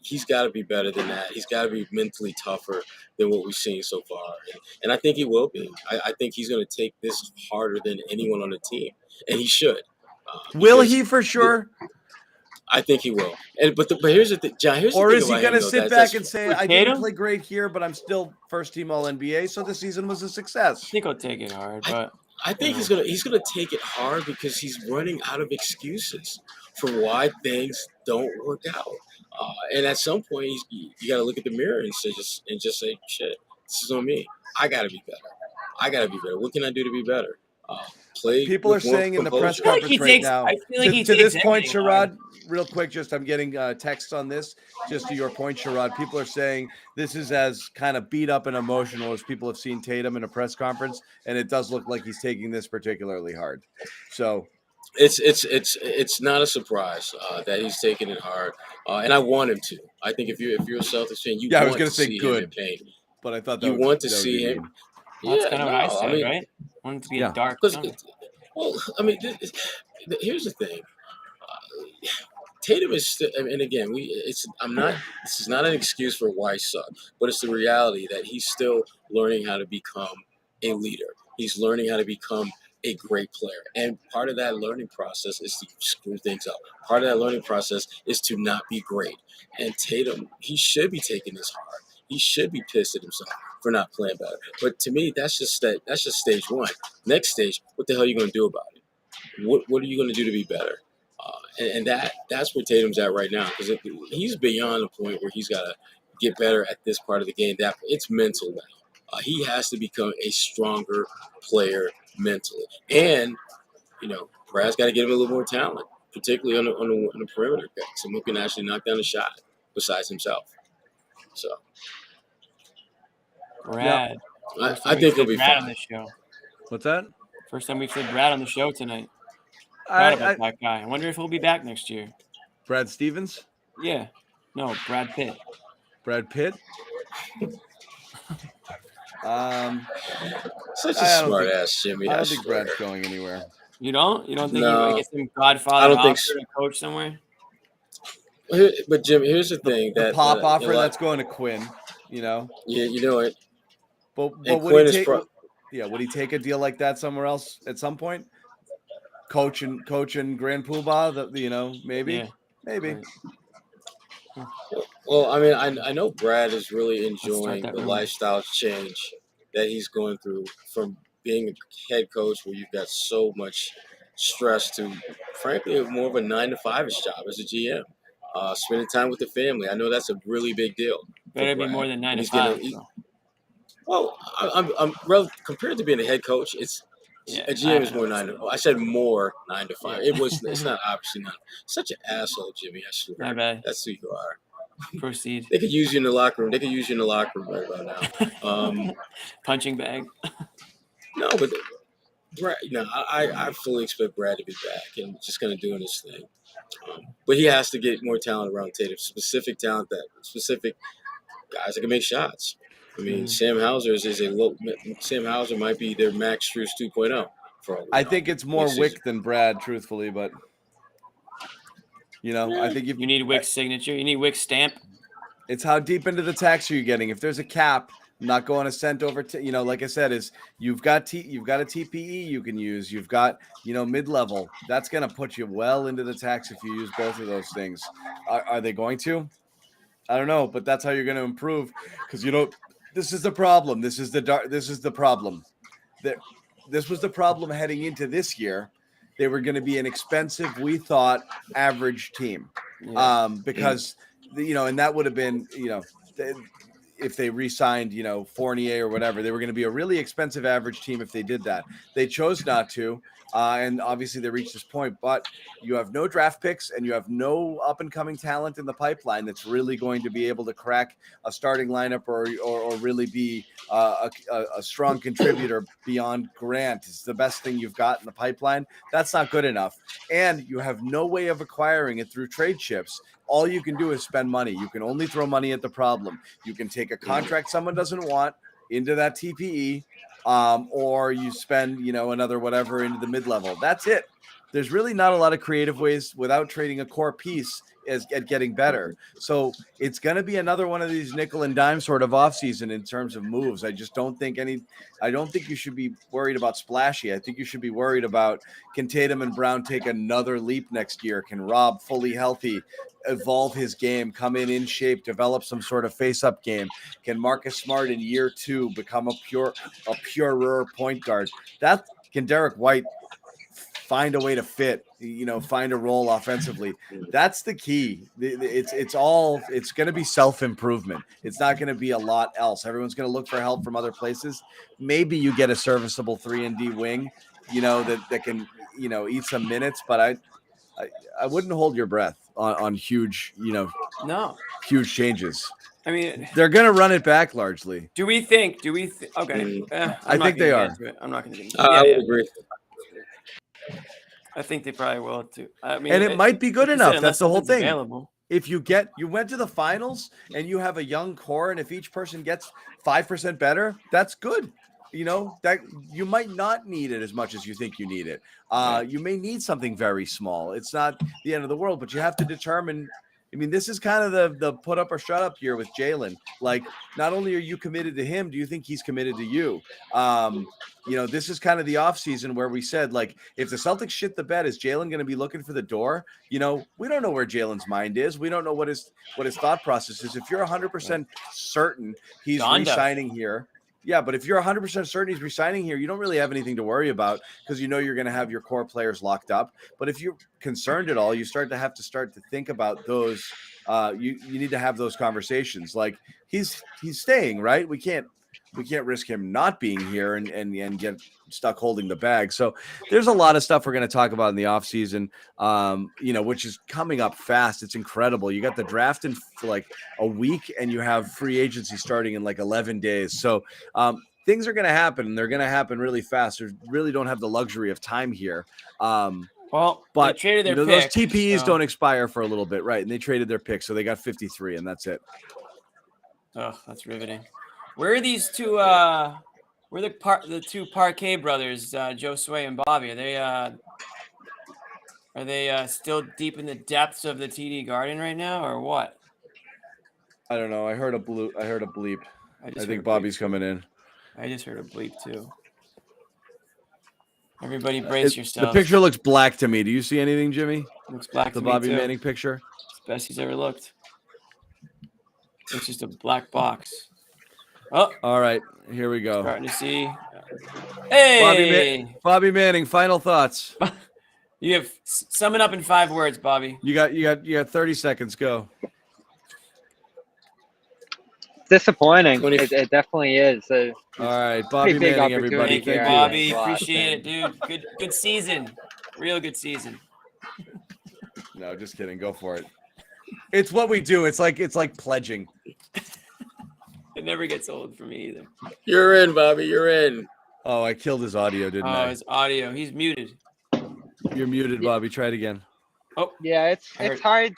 He's got to be better than that. He's got to be mentally tougher than what we've seen so far. And I think he will be. I think he's going to take this harder than anyone on the team, and he should. Will he for sure? I think he will. But here's the thing, John. Or is he going to sit back and say, I didn't Tatum? play great here, but I'm still first team All NBA, so the season was a success? I think he'll take it hard, but I think he's gonna take it hard because he's running out of excuses for why things don't work out. And at some point, you got to look at the mirror and just say, shit, this is on me. I got to be better. What can I do to be better? People are saying in the press conference right now, to this point, Sherrod, real quick, I'm getting texts on this, just to your point, Sherrod. People are saying this is as kind of beat up and emotional as people have seen Tatum in a press conference, and it does look like he's taking this particularly hard. So it's not a surprise that he's taking it hard, and I want him to. I think if you're a Celtics fan, I was going to say good, him in pain. But I thought you want to see him. That's kind of what I said, right? I want it to be a dark. Here's the thing. Tatum is, and again, this is not an excuse for why he sucked, but it's the reality that he's still learning how to become a leader. He's learning how to become a great player. And part of that learning process is to screw things up. Part of that learning process is to not be great. And Tatum, he should be taking this hard. He should be pissed at himself for not playing better. But to me, that's just stage one. Next stage, what the hell are you going to do about it? What are you going to do to be better? And that's where Tatum's at right now, because he's beyond the point where he's got to get better at this part of the game. That it's mental now. He has to become a stronger player mentally, and Brad's got to get him a little more talent, particularly on the perimeter, someone who can actually knock down a shot besides himself. So, Brad, I think he'll be Brad fine. on this show. What's that? First time we've seen Brad on the show tonight. That guy. I wonder if he'll be back next year. Brad Stevens? Yeah. No, Brad Pitt. Brad Pitt? Such a smart ass, Jimmy. I don't think Brad's going anywhere. You don't? You don't think No. he might get some Godfather I don't think offer to coach somewhere? But Jim, here's the thing: the that pop offer that's going to Quinn. Yeah, you know it. But And would Quinn he is take? Would he take a deal like that somewhere else at some point? Coach and Grand Poobah, maybe. Yeah. Maybe. Right. Well, I mean, I know Brad is really enjoying that the rumor. lifestyle change that he's going through from being a head coach where you've got so much stress to, frankly, more of a 9-to-5-ish job as a GM. Spending time with the family. I know that's a really big deal. Better be Brad. more than 9 to He's 5. Well, I'm compared to being a head coach, it's Yeah, A GM is more 9 to 5. I said more 9 to 5. Yeah. It's not obviously not. Such an asshole, Jimmy. I swear. My bad. That's who you are. Proceed. They could use you in the locker room. They could use you in the locker room right about now. Punching bag. No, but Brad, no, I fully expect Brad to be back and just kind of doing his thing. But he has to get more talent around Tatum, specific talent specific guys that can make shots. I mean, Sam Hauser Sam Hauser might be their Max Strus 2.0. I think it's more Wick than Brad, truthfully, but I think you need Wick's signature. You need Wick's stamp. It's how deep into the tax are you getting? If there's a cap, I'm not going a cent over to, like I said, is you've got a TPE you can use. You've got, mid-level. That's going to put you well into the tax if you use both of those things. Are they going to? I don't know, but that's how you're going to improve because this is the problem. This is the problem. This was the problem heading into this year. They were going to be an expensive, we thought, average team. Because and that would have been, if they re-signed, Fournier or whatever, they were going to be a really expensive average team if they did that. They chose not to. And obviously they reached this point, but you have no draft picks and you have no up and coming talent in the pipeline that's really going to be able to crack a starting lineup or really be a strong contributor beyond Grant. It's the best thing you've got in the pipeline. That's not good enough. And you have no way of acquiring it through trade chips. All you can do is spend money. You can only throw money at the problem. You can take a contract someone doesn't want into that TPE. Or you spend, another whatever into the mid-level. That's it. There's really not a lot of creative ways without trading a core piece at getting better. So it's going to be another one of these nickel and dime sort of offseason in terms of moves. I just don't think you should be worried about splashy. I think you should be worried about, can Tatum and Brown take another leap next year? Can Rob, fully healthy, evolve his game, come in shape, develop some sort of face-up game? Can Marcus Smart in year 2 become a purer point guard? Can Derek White find a way to fit, find a role offensively? That's the key. It's going to be self-improvement. It's not going to be a lot else. Everyone's going to look for help from other places. Maybe you get a serviceable 3-and-D wing, that can, eat some minutes, but I wouldn't hold your breath on huge, huge changes. I mean, they're going to run it back largely. Do we think? Okay. I think they are. I'm not going to get into it. I would agree. I think they probably will too. I mean, and it might be good enough. That's the whole thing. Available. If you went to the finals and you have a young core, and if each person gets 5% better, that's good. That you might not need it as much as you think you need it. You may need something very small. It's not the end of the world, but you have to determine. I mean, this is kind of the put up or shut up year with Jalen. Like, not only are you committed to him, do you think he's committed to you? This is kind of the offseason where we said, like, if the Celtics shit the bed, is Jalen going to be looking for the door? We don't know where Jalen's mind is. We don't know what his thought process is. If you're 100% certain he's re-signing here. Yeah, but if you're 100% certain he's resigning here, you don't really have anything to worry about because you're going to have your core players locked up. But if you're concerned at all, you start to think about those. You need to have those conversations. Like, he's staying, right? We can't risk him not being here and get stuck holding the bag. So there's a lot of stuff we're going to talk about in the offseason, which is coming up fast. It's incredible. You got the draft in for like a week and you have free agency starting in like 11 days. So things are going to happen, and they're going to happen really fast. They really don't have the luxury of time here. But they traded their those pick, TPEs don't expire for a little bit. Right. And they traded their pick. So they got 53 and that's it. Oh, that's riveting. Where are these two? Where the two Parquet brothers, Josue and Bobby? Are they still deep in the depths of the TD Garden right now, or what? I don't know. I heard a bleep. I think Bobby's coming in. I just heard a bleep too. Everybody brace yourself. The picture looks black to me. Do you see anything, Jimmy? Looks black to me, Bobby too. Manning picture. It's the best he's ever looked. It's just a black box. Oh, all right. Here we go. Starting to see. Hey, Bobby Manning. Final thoughts. You have sum it up in 5 words, Bobby. You got 30 seconds. Go. disappointing. 20 It definitely is. All right, Bobby big Manning, everybody. Thank you, here, Thank Bobby. in Appreciate Boston. it, dude. Good season. Real good season. No, just kidding. Go for it. It's what we do. It's like pledging. It never gets old for me either. You're in, Bobby. You're in. Oh, I killed his audio, didn't Oh, I? his audio. He's muted. You're muted, Bobby. Try it again. Oh, Yeah, it's hard.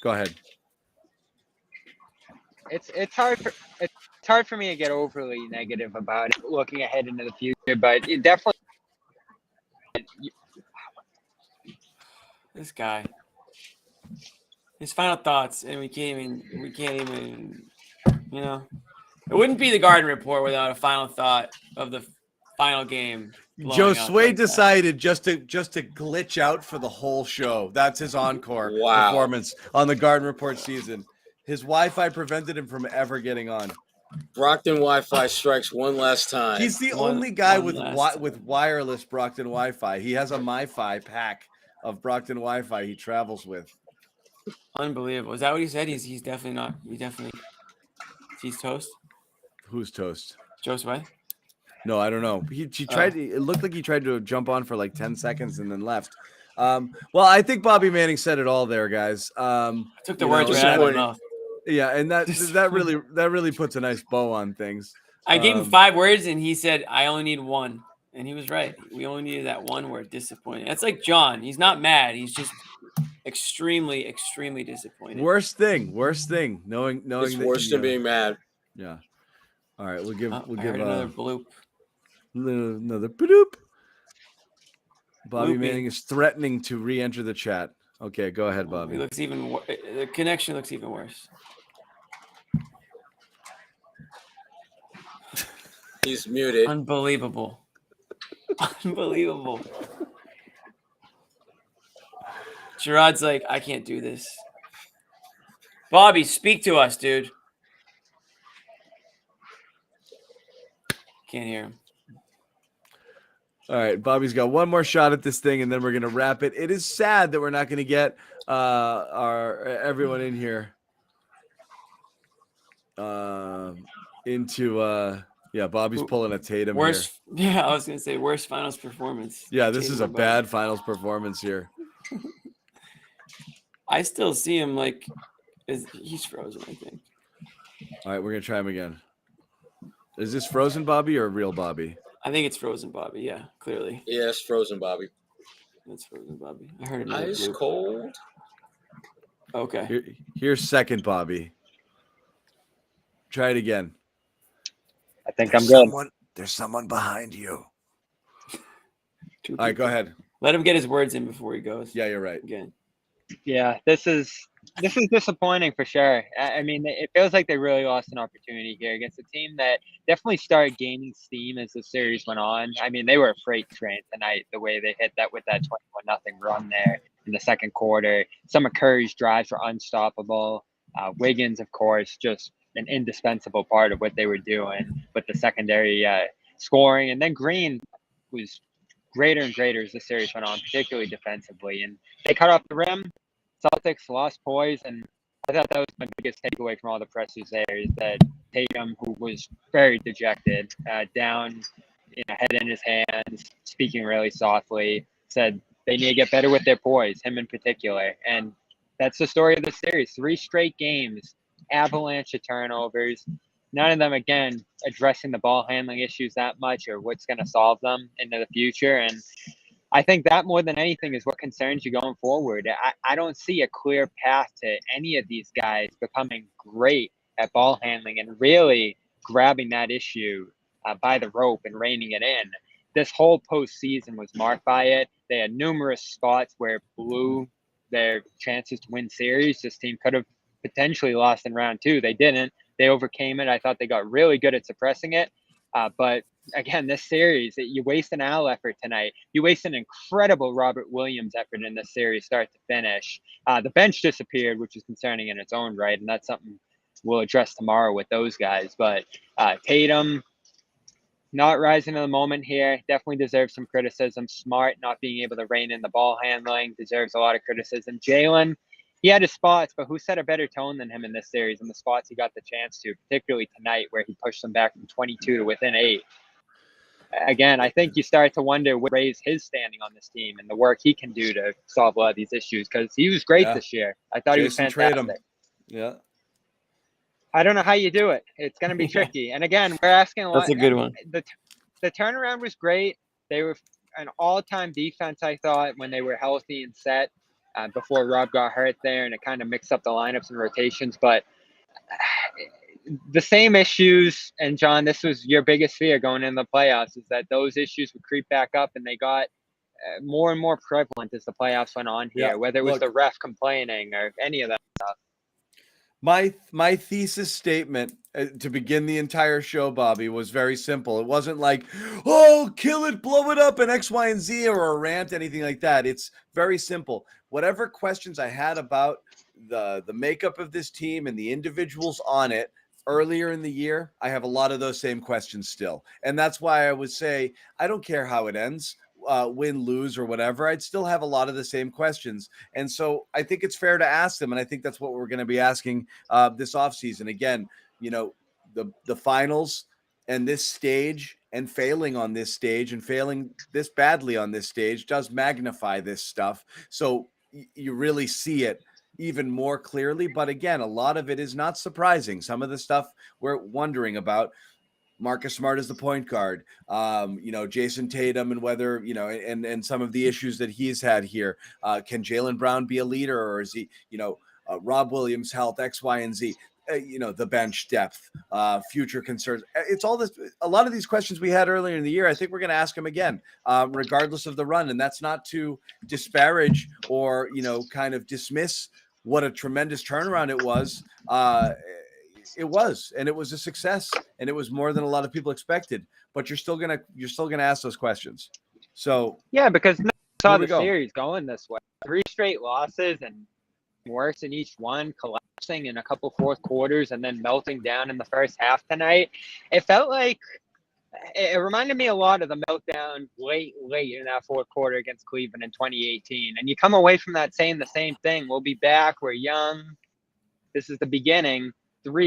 Go ahead. It's hard for me to get overly negative about it, looking ahead into the future. But it definitely. this guy. His final thoughts, and we can't even, it wouldn't be the Garden Report without a final thought of the final game. Joe blowing out Sway like that. decided just to glitch out for the whole show. That's his encore Wow. performance on the Garden Report season. His Wi-Fi prevented him from ever getting on. Brockton Wi-Fi strikes one last time. He's the only guy one with last time. with wireless Brockton Wi-Fi. He has a MiFi pack of Brockton Wi-Fi he travels with. Unbelievable. Is that what he said? He's definitely not. He's toast. Who's toast? Joe Sway. No, I don't know. He tried. It looked like he tried to jump on for like 10 seconds and then left. Well, I think Bobby Manning said it all there, guys. I took the words right out of my mouth. Yeah, and that really puts a nice bow on things. I gave him 5 words, and he said, "I only need one," and he was right. We only needed that one word. Disappointing. That's like John. He's not mad. He's just extremely, extremely disappointed. Worst thing. Knowing It's that worse than being mad. Yeah. All right, we'll give another bloop. Another bloop. Bobby Bloopy. Manning is threatening to re-enter the chat. Okay, go ahead, Bobby. It looks even. The connection looks even worse. He's muted. Unbelievable. Unbelievable. Gerard's like, I can't do this. Bobby, speak to us, dude. Can't hear him. All right, Bobby's got one more shot at this thing, and then we're gonna wrap it. It is sad that we're not gonna get everyone in here into yeah. Bobby's pulling a Tatum Worst. here. Yeah, I was gonna say worst finals performance. Yeah, this Tatum is a or bad Bobby. finals performance here. I still see him like he's frozen, I think. All right, we're gonna try him again. Is this frozen Bobby or real Bobby? I think it's frozen, Bobby. Yeah, clearly. Yeah, it's frozen, Bobby. It's frozen, Bobby. I heard another Ice bloop. cold. Here's Okay. second Bobby. Try it again. I think I'm good. There's someone behind you. Two All right, people. go ahead. Let him get his words in before he goes. Yeah, you're right. Again. Yeah, this is disappointing for sure. I mean, it feels like they really lost an opportunity here against a team that definitely started gaining steam as the series went on. I mean, they were a freight train tonight, the way they hit that with that 21-0 run there in the second quarter. Some of Curry's drives were unstoppable. Wiggins, of course, just an indispensable part of what they were doing with the secondary scoring. And then Green was greater and greater as the series went on, particularly defensively. And they cut off the rim. Celtics lost poise, and I thought that was my biggest takeaway from all the pressers there is that Tatum, who was very dejected, down, head in his hands, speaking really softly, said they need to get better with their poise, him in particular. And that's the story of the series. 3 straight games, avalanche of turnovers. None of them, again, addressing the ball handling issues that much or what's going to solve them into the future. And I think that more than anything is what concerns you going forward. I don't see a clear path to any of these guys becoming great at ball handling and really grabbing that issue by the rope and reining it in. This whole postseason was marked by it. They had numerous spots where it blew their chances to win series. This team could have potentially lost in round 2. They didn't. They overcame it. I thought they got really good at suppressing it. But again, this series, you waste an Al effort tonight. You waste an incredible Robert Williams effort in this series, start to finish. The bench disappeared, which is concerning in its own right, and that's something we'll address tomorrow with those guys. But Tatum, not rising to the moment here, definitely deserves some criticism. Smart, not being able to rein in the ball handling, deserves a lot of criticism. Jalen, he had his spots, but who set a better tone than him in this series in the spots he got the chance to, particularly tonight where he pushed them back from 22 to within 8. Again, I think you start to wonder what raise his standing on this team and the work he can do to solve a lot of these issues, because he was great this year. I thought he was fantastic. Yeah. I don't know how you do it. It's going to be tricky. And again, we're asking a lot. That's a good one. The turnaround was great. They were an all-time defense, I thought, when they were healthy and set before Rob got hurt there, and it kind of mixed up the lineups and rotations. But the same issues, and John, this was your biggest fear going in the playoffs, is that those issues would creep back up, and they got more and more prevalent as the playoffs went on here, whether it was the ref complaining or any of that stuff. My thesis statement to begin the entire show, Bobby, was very simple. It wasn't like, oh, kill it, blow it up, and X, Y, and Z, or a rant, anything like that. It's very simple. Whatever questions I had about the makeup of this team and the individuals on it earlier in the year, I have a lot of those same questions still. And that's why I would say, I don't care how it ends. Win, lose, or whatever, I'd still have a lot of the same questions. And so I think it's fair to ask them. And I think that's what we're going to be asking this offseason. Again, you know, the finals and this stage, and failing on this stage and failing this badly on this stage does magnify this stuff. So you really see it even more clearly. But again, a lot of it is not surprising. Some of the stuff we're wondering about. Marcus Smart is the point guard, Jason Tatum, and whether, and some of the issues that he's had here. Can Jaylen Brown be a leader, or is he, Rob Williams' health, X, Y, and Z, the bench depth, future concerns. It's all this, a lot of these questions we had earlier in the year, I think we're going to ask him again, regardless of the run. And that's not to disparage or, kind of dismiss what a tremendous turnaround it was. It was, and it was a success, and it was more than a lot of people expected. But you're still gonna ask those questions. So yeah, because no one saw the series going this way. 3 straight losses and worse in each one, collapsing in a couple fourth quarters, and then melting down in the first half tonight. It felt like it reminded me a lot of the meltdown late in that fourth quarter against Cleveland in 2018. And you come away from that saying the same thing. We'll be back. We're young. This is the beginning. 2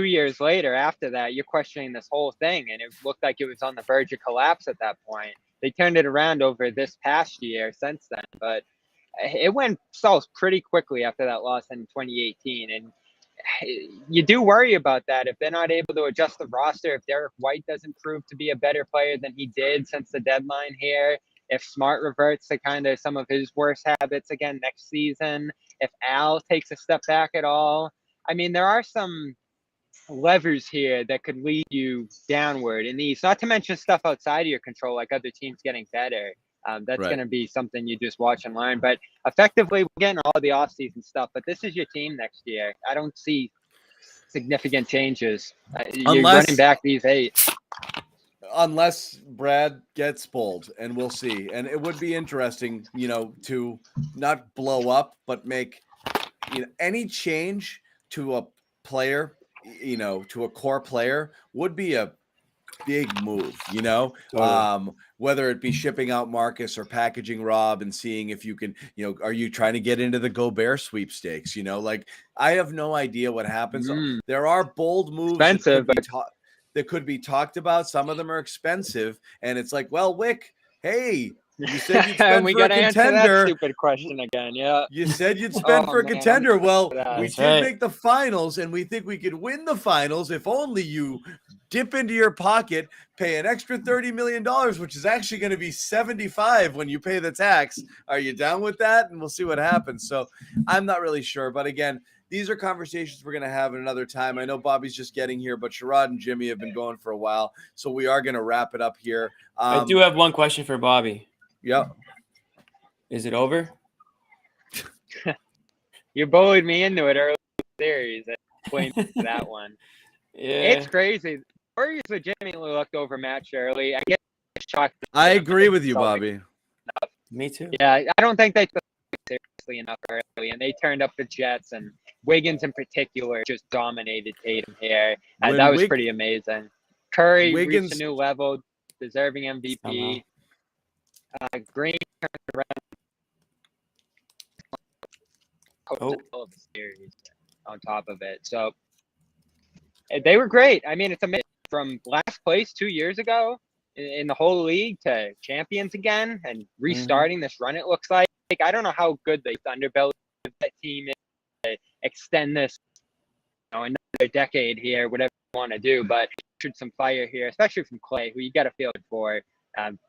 years later after that, you're questioning this whole thing, and it looked like it was on the verge of collapse at that point. They turned it around over this past year since then, but it went south pretty quickly after that loss in 2018. And you do worry about that if they're not able to adjust the roster, if Derek White doesn't prove to be a better player than he did since the deadline here, if Smart reverts to kind of some of his worst habits again next season, if Al takes a step back at all. I mean, there are some levers here that could lead you downward in the East, not to mention stuff outside of your control, like other teams getting better. That's going to be something you just watch and learn. But effectively, we're getting all the offseason stuff. But this is your team next year. I don't see significant changes. You're running back these 8. Unless Brad gets pulled, and we'll see. And it would be interesting, to not blow up, but make any change to a player, to a core player would be a big move, whether it be shipping out Marcus or packaging Rob and seeing if you can, are you trying to get into the Gobert sweepstakes? I have no idea what happens. There are bold moves that could be talked about. Some of them are expensive, and it's like, well, Wick, hey, you said you'd spend we for a got to answer that contender. stupid question again. Yeah. You said you'd spend for a contender. Well, we did make the finals, and we think we could win the finals if only you dip into your pocket, pay an extra $30 million, which is actually going to be $75 when you pay the tax. Are you down with that? And we'll see what happens. So I'm not really sure. But again, these are conversations we're going to have at another time. I know Bobby's just getting here, but Sherrod and Jimmy have been going for a while. So we are going to wrap it up here. I do have one question for Bobby. Yep. Is it over? You bullied me into it early in the series. I blamed that one. Yeah. It's crazy. The Warriors legitimately looked overmatched early. I get shocked. I agree with you, Bobby. Me too. Yeah, I don't think they took it seriously enough early, and they turned up the Jets, and Wiggins in particular just dominated Tatum here. And that was pretty amazing. Curry reached a new level, deserving MVP. Green turned around Oh. hell of a series on top of it. So they were great. I mean, it's amazing from last place 2 years ago in the whole league to champions again and restarting this run. It looks like I don't know how good the underbelly of that team is to extend this, another decade here, whatever you want to do. But some fire here, especially from Clay, who you got to feel it for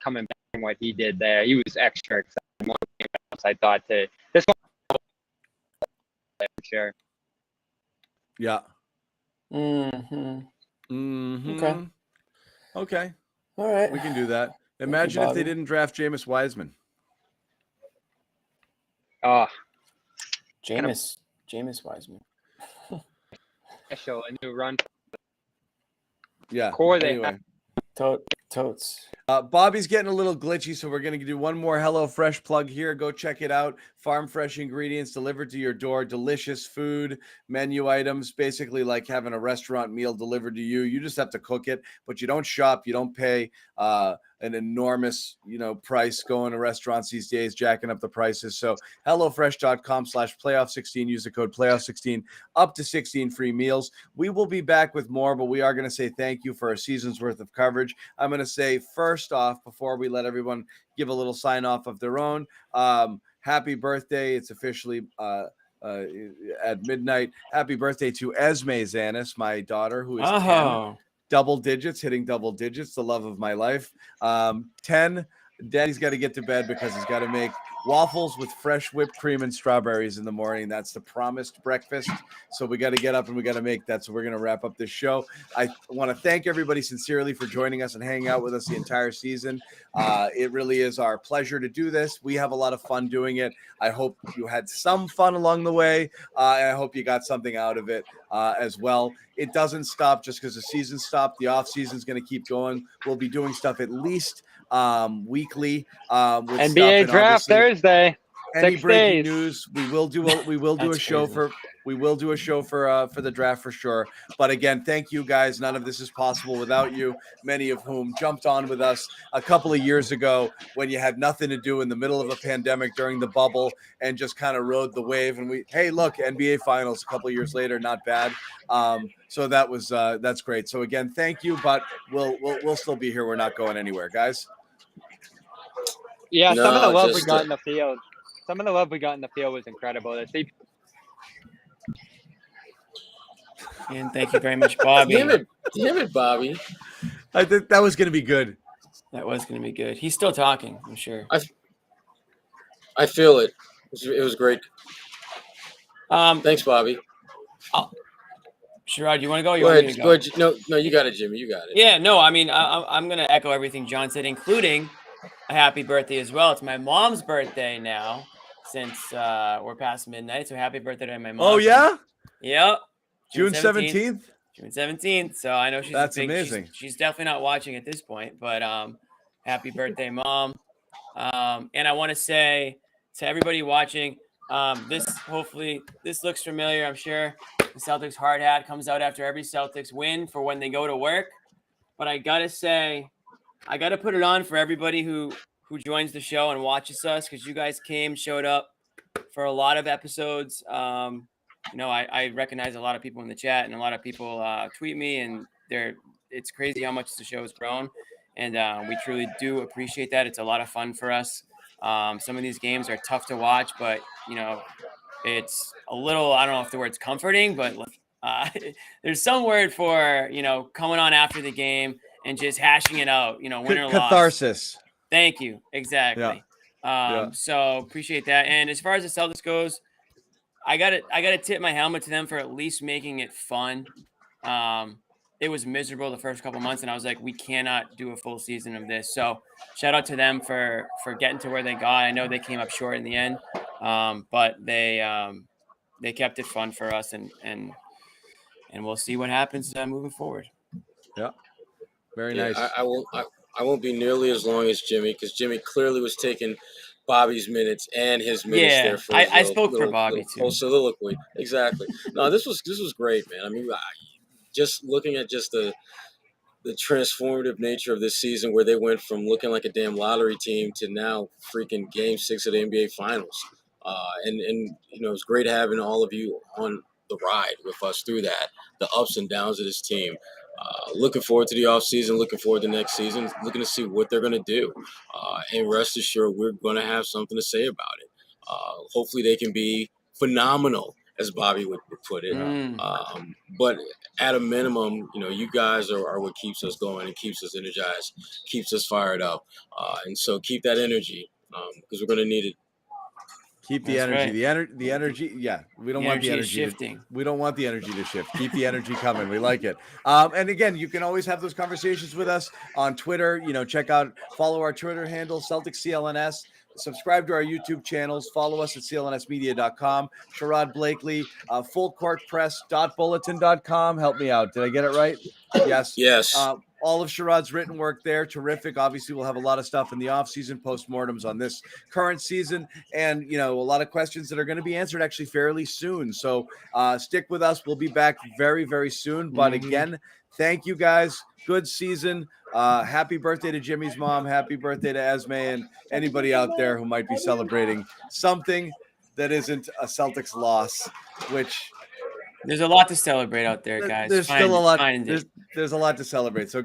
coming back from what he did there. He was extra excited. More than else, I thought to this one for sure. Yeah. Okay. All right. We can do that. Imagine if they didn't draft Jameis Wiseman. Oh, Jameis Wiseman. special, a new run. Yeah. Core they Anyway. Totes. Bobby's getting a little glitchy, so we're going to do one more HelloFresh plug here. Go check it out. Farm fresh ingredients delivered to your door. Delicious food, menu items, basically like having a restaurant meal delivered to you. You just have to cook it, but you don't shop. You don't pay an enormous, price going to restaurants these days, jacking up the prices. So HelloFresh.com/playoff16. Use the code playoff16, up to 16 free meals. We will be back with more, but we are going to say thank you for a season's worth of coverage. I'm going to say first off, before we let everyone give a little sign off of their own, happy birthday. It's officially at midnight. Happy birthday to Esme Zannis, my daughter, who is 10. Double digits, hitting double digits, the love of my life. 10, Daddy's got to get to bed because he's got to make waffles with fresh whipped cream and strawberries in the morning. That's the promised breakfast. So we got to get up and we got to make that. So we're going to wrap up this show. I want to thank everybody sincerely for joining us and hanging out with us the entire season. It really is our pleasure to do this. We have a lot of fun doing it. I hope you had some fun along the way. And I hope you got something out of it as well. It doesn't stop just because the season stopped. The off season is going to keep going. We'll be doing stuff at least weekly. With NBA draft Thursday. Any 6 breaking days. news, we will do a show for the draft for sure. But again, thank you guys. None of this is possible without you, many of whom jumped on with us a couple of years ago when you had nothing to do in the middle of a pandemic during the bubble and just kind of rode the wave. And hey, look, NBA finals a couple of years later, not bad. So that's great. So again, thank you, but we'll still be here. We're not going anywhere, guys. Yeah, some of the love we got in the field. Some of the love we got in the field was incredible. And thank you very much, Bobby. Damn it, Bobby. I think that was going to be good. That was going to be good. He's still talking, I'm sure. I feel it. It was great. Thanks, Bobby. Sherrod, you want to go? Go ahead. No, you got it, Jimmy. You got it. Yeah, no, I mean, I'm going to echo everything John said, including a happy birthday as well. It's my mom's birthday now since we're past midnight. So happy birthday to my mom. Oh, yeah? Yep. June 17th? June 17th. So I know she's amazing. She's definitely not watching at this point, but happy birthday, Mom. And I want to say to everybody watching, this looks familiar, I'm sure. The Celtics hard hat comes out after every Celtics win for when they go to work. But I got to say, I got to put it on for everybody who joins the show and watches us, because you guys showed up for a lot of episodes. I recognize a lot of people in the chat, and a lot of people tweet me, and it's crazy how much the show has grown. And we truly do appreciate that. It's a lot of fun for us. Some of these games are tough to watch, but, it's a little, I don't know if the word's comforting, but there's some word for, coming on after the game and just hashing it out, win or loss. Catharsis. Thank you. Exactly. Yeah. So appreciate that. And as far as the Celtics goes, I gotta tip my helmet to them for at least making it fun. It was miserable the first couple months, and I was like, we cannot do a full season of this. So shout out to them for getting to where they got. I know they came up short in the end, but they kept it fun for us, and we'll see what happens moving forward. Yeah, very nice. I won't be nearly as long as Jimmy, because Jimmy clearly was taking Bobby's minutes and his minutes there. For I spoke for Bobby too. Soliloquy, exactly. No, this was great, man. I mean, just looking at just the transformative nature of this season, where they went from looking like a damn lottery team to now freaking Game 6 of the NBA Finals. And it's great having all of you on the ride with us through that, the ups and downs of this team. Looking forward to the offseason, looking forward to next season, looking to see what they're going to do. And rest assured, we're going to have something to say about it. Hopefully they can be phenomenal, as Bobby would put it. But at a minimum, you guys are what keeps us going and keeps us energized, keeps us fired up. And so keep that energy because we're going to need it. Keep the That's energy. right. The energy. Yeah, we don't The want the energy is energy shifting. we don't want the energy to shift. Keep the energy coming. We like it. And again, you can always have those conversations with us on Twitter. Follow our Twitter handle, Celtics CLNS. Subscribe to our YouTube channels. Follow us at clnsmedia.com. Sherrod Blakely, fullcourtpress.bulletin.com. Help me out. Did I get it right? Yes. Yes. All of Sherrod's written work there. Terrific. Obviously, we'll have a lot of stuff in the offseason, postmortems on this current season, and a lot of questions that are going to be answered actually fairly soon. So stick with us. We'll be back very, very soon. But again, thank you guys. Good season. Happy birthday to Jimmy's mom. Happy birthday to Esme and anybody out there who might be celebrating something that isn't a Celtics loss, which There's a lot to celebrate out there, guys. there's still a lot. Find it. There's a lot to celebrate. So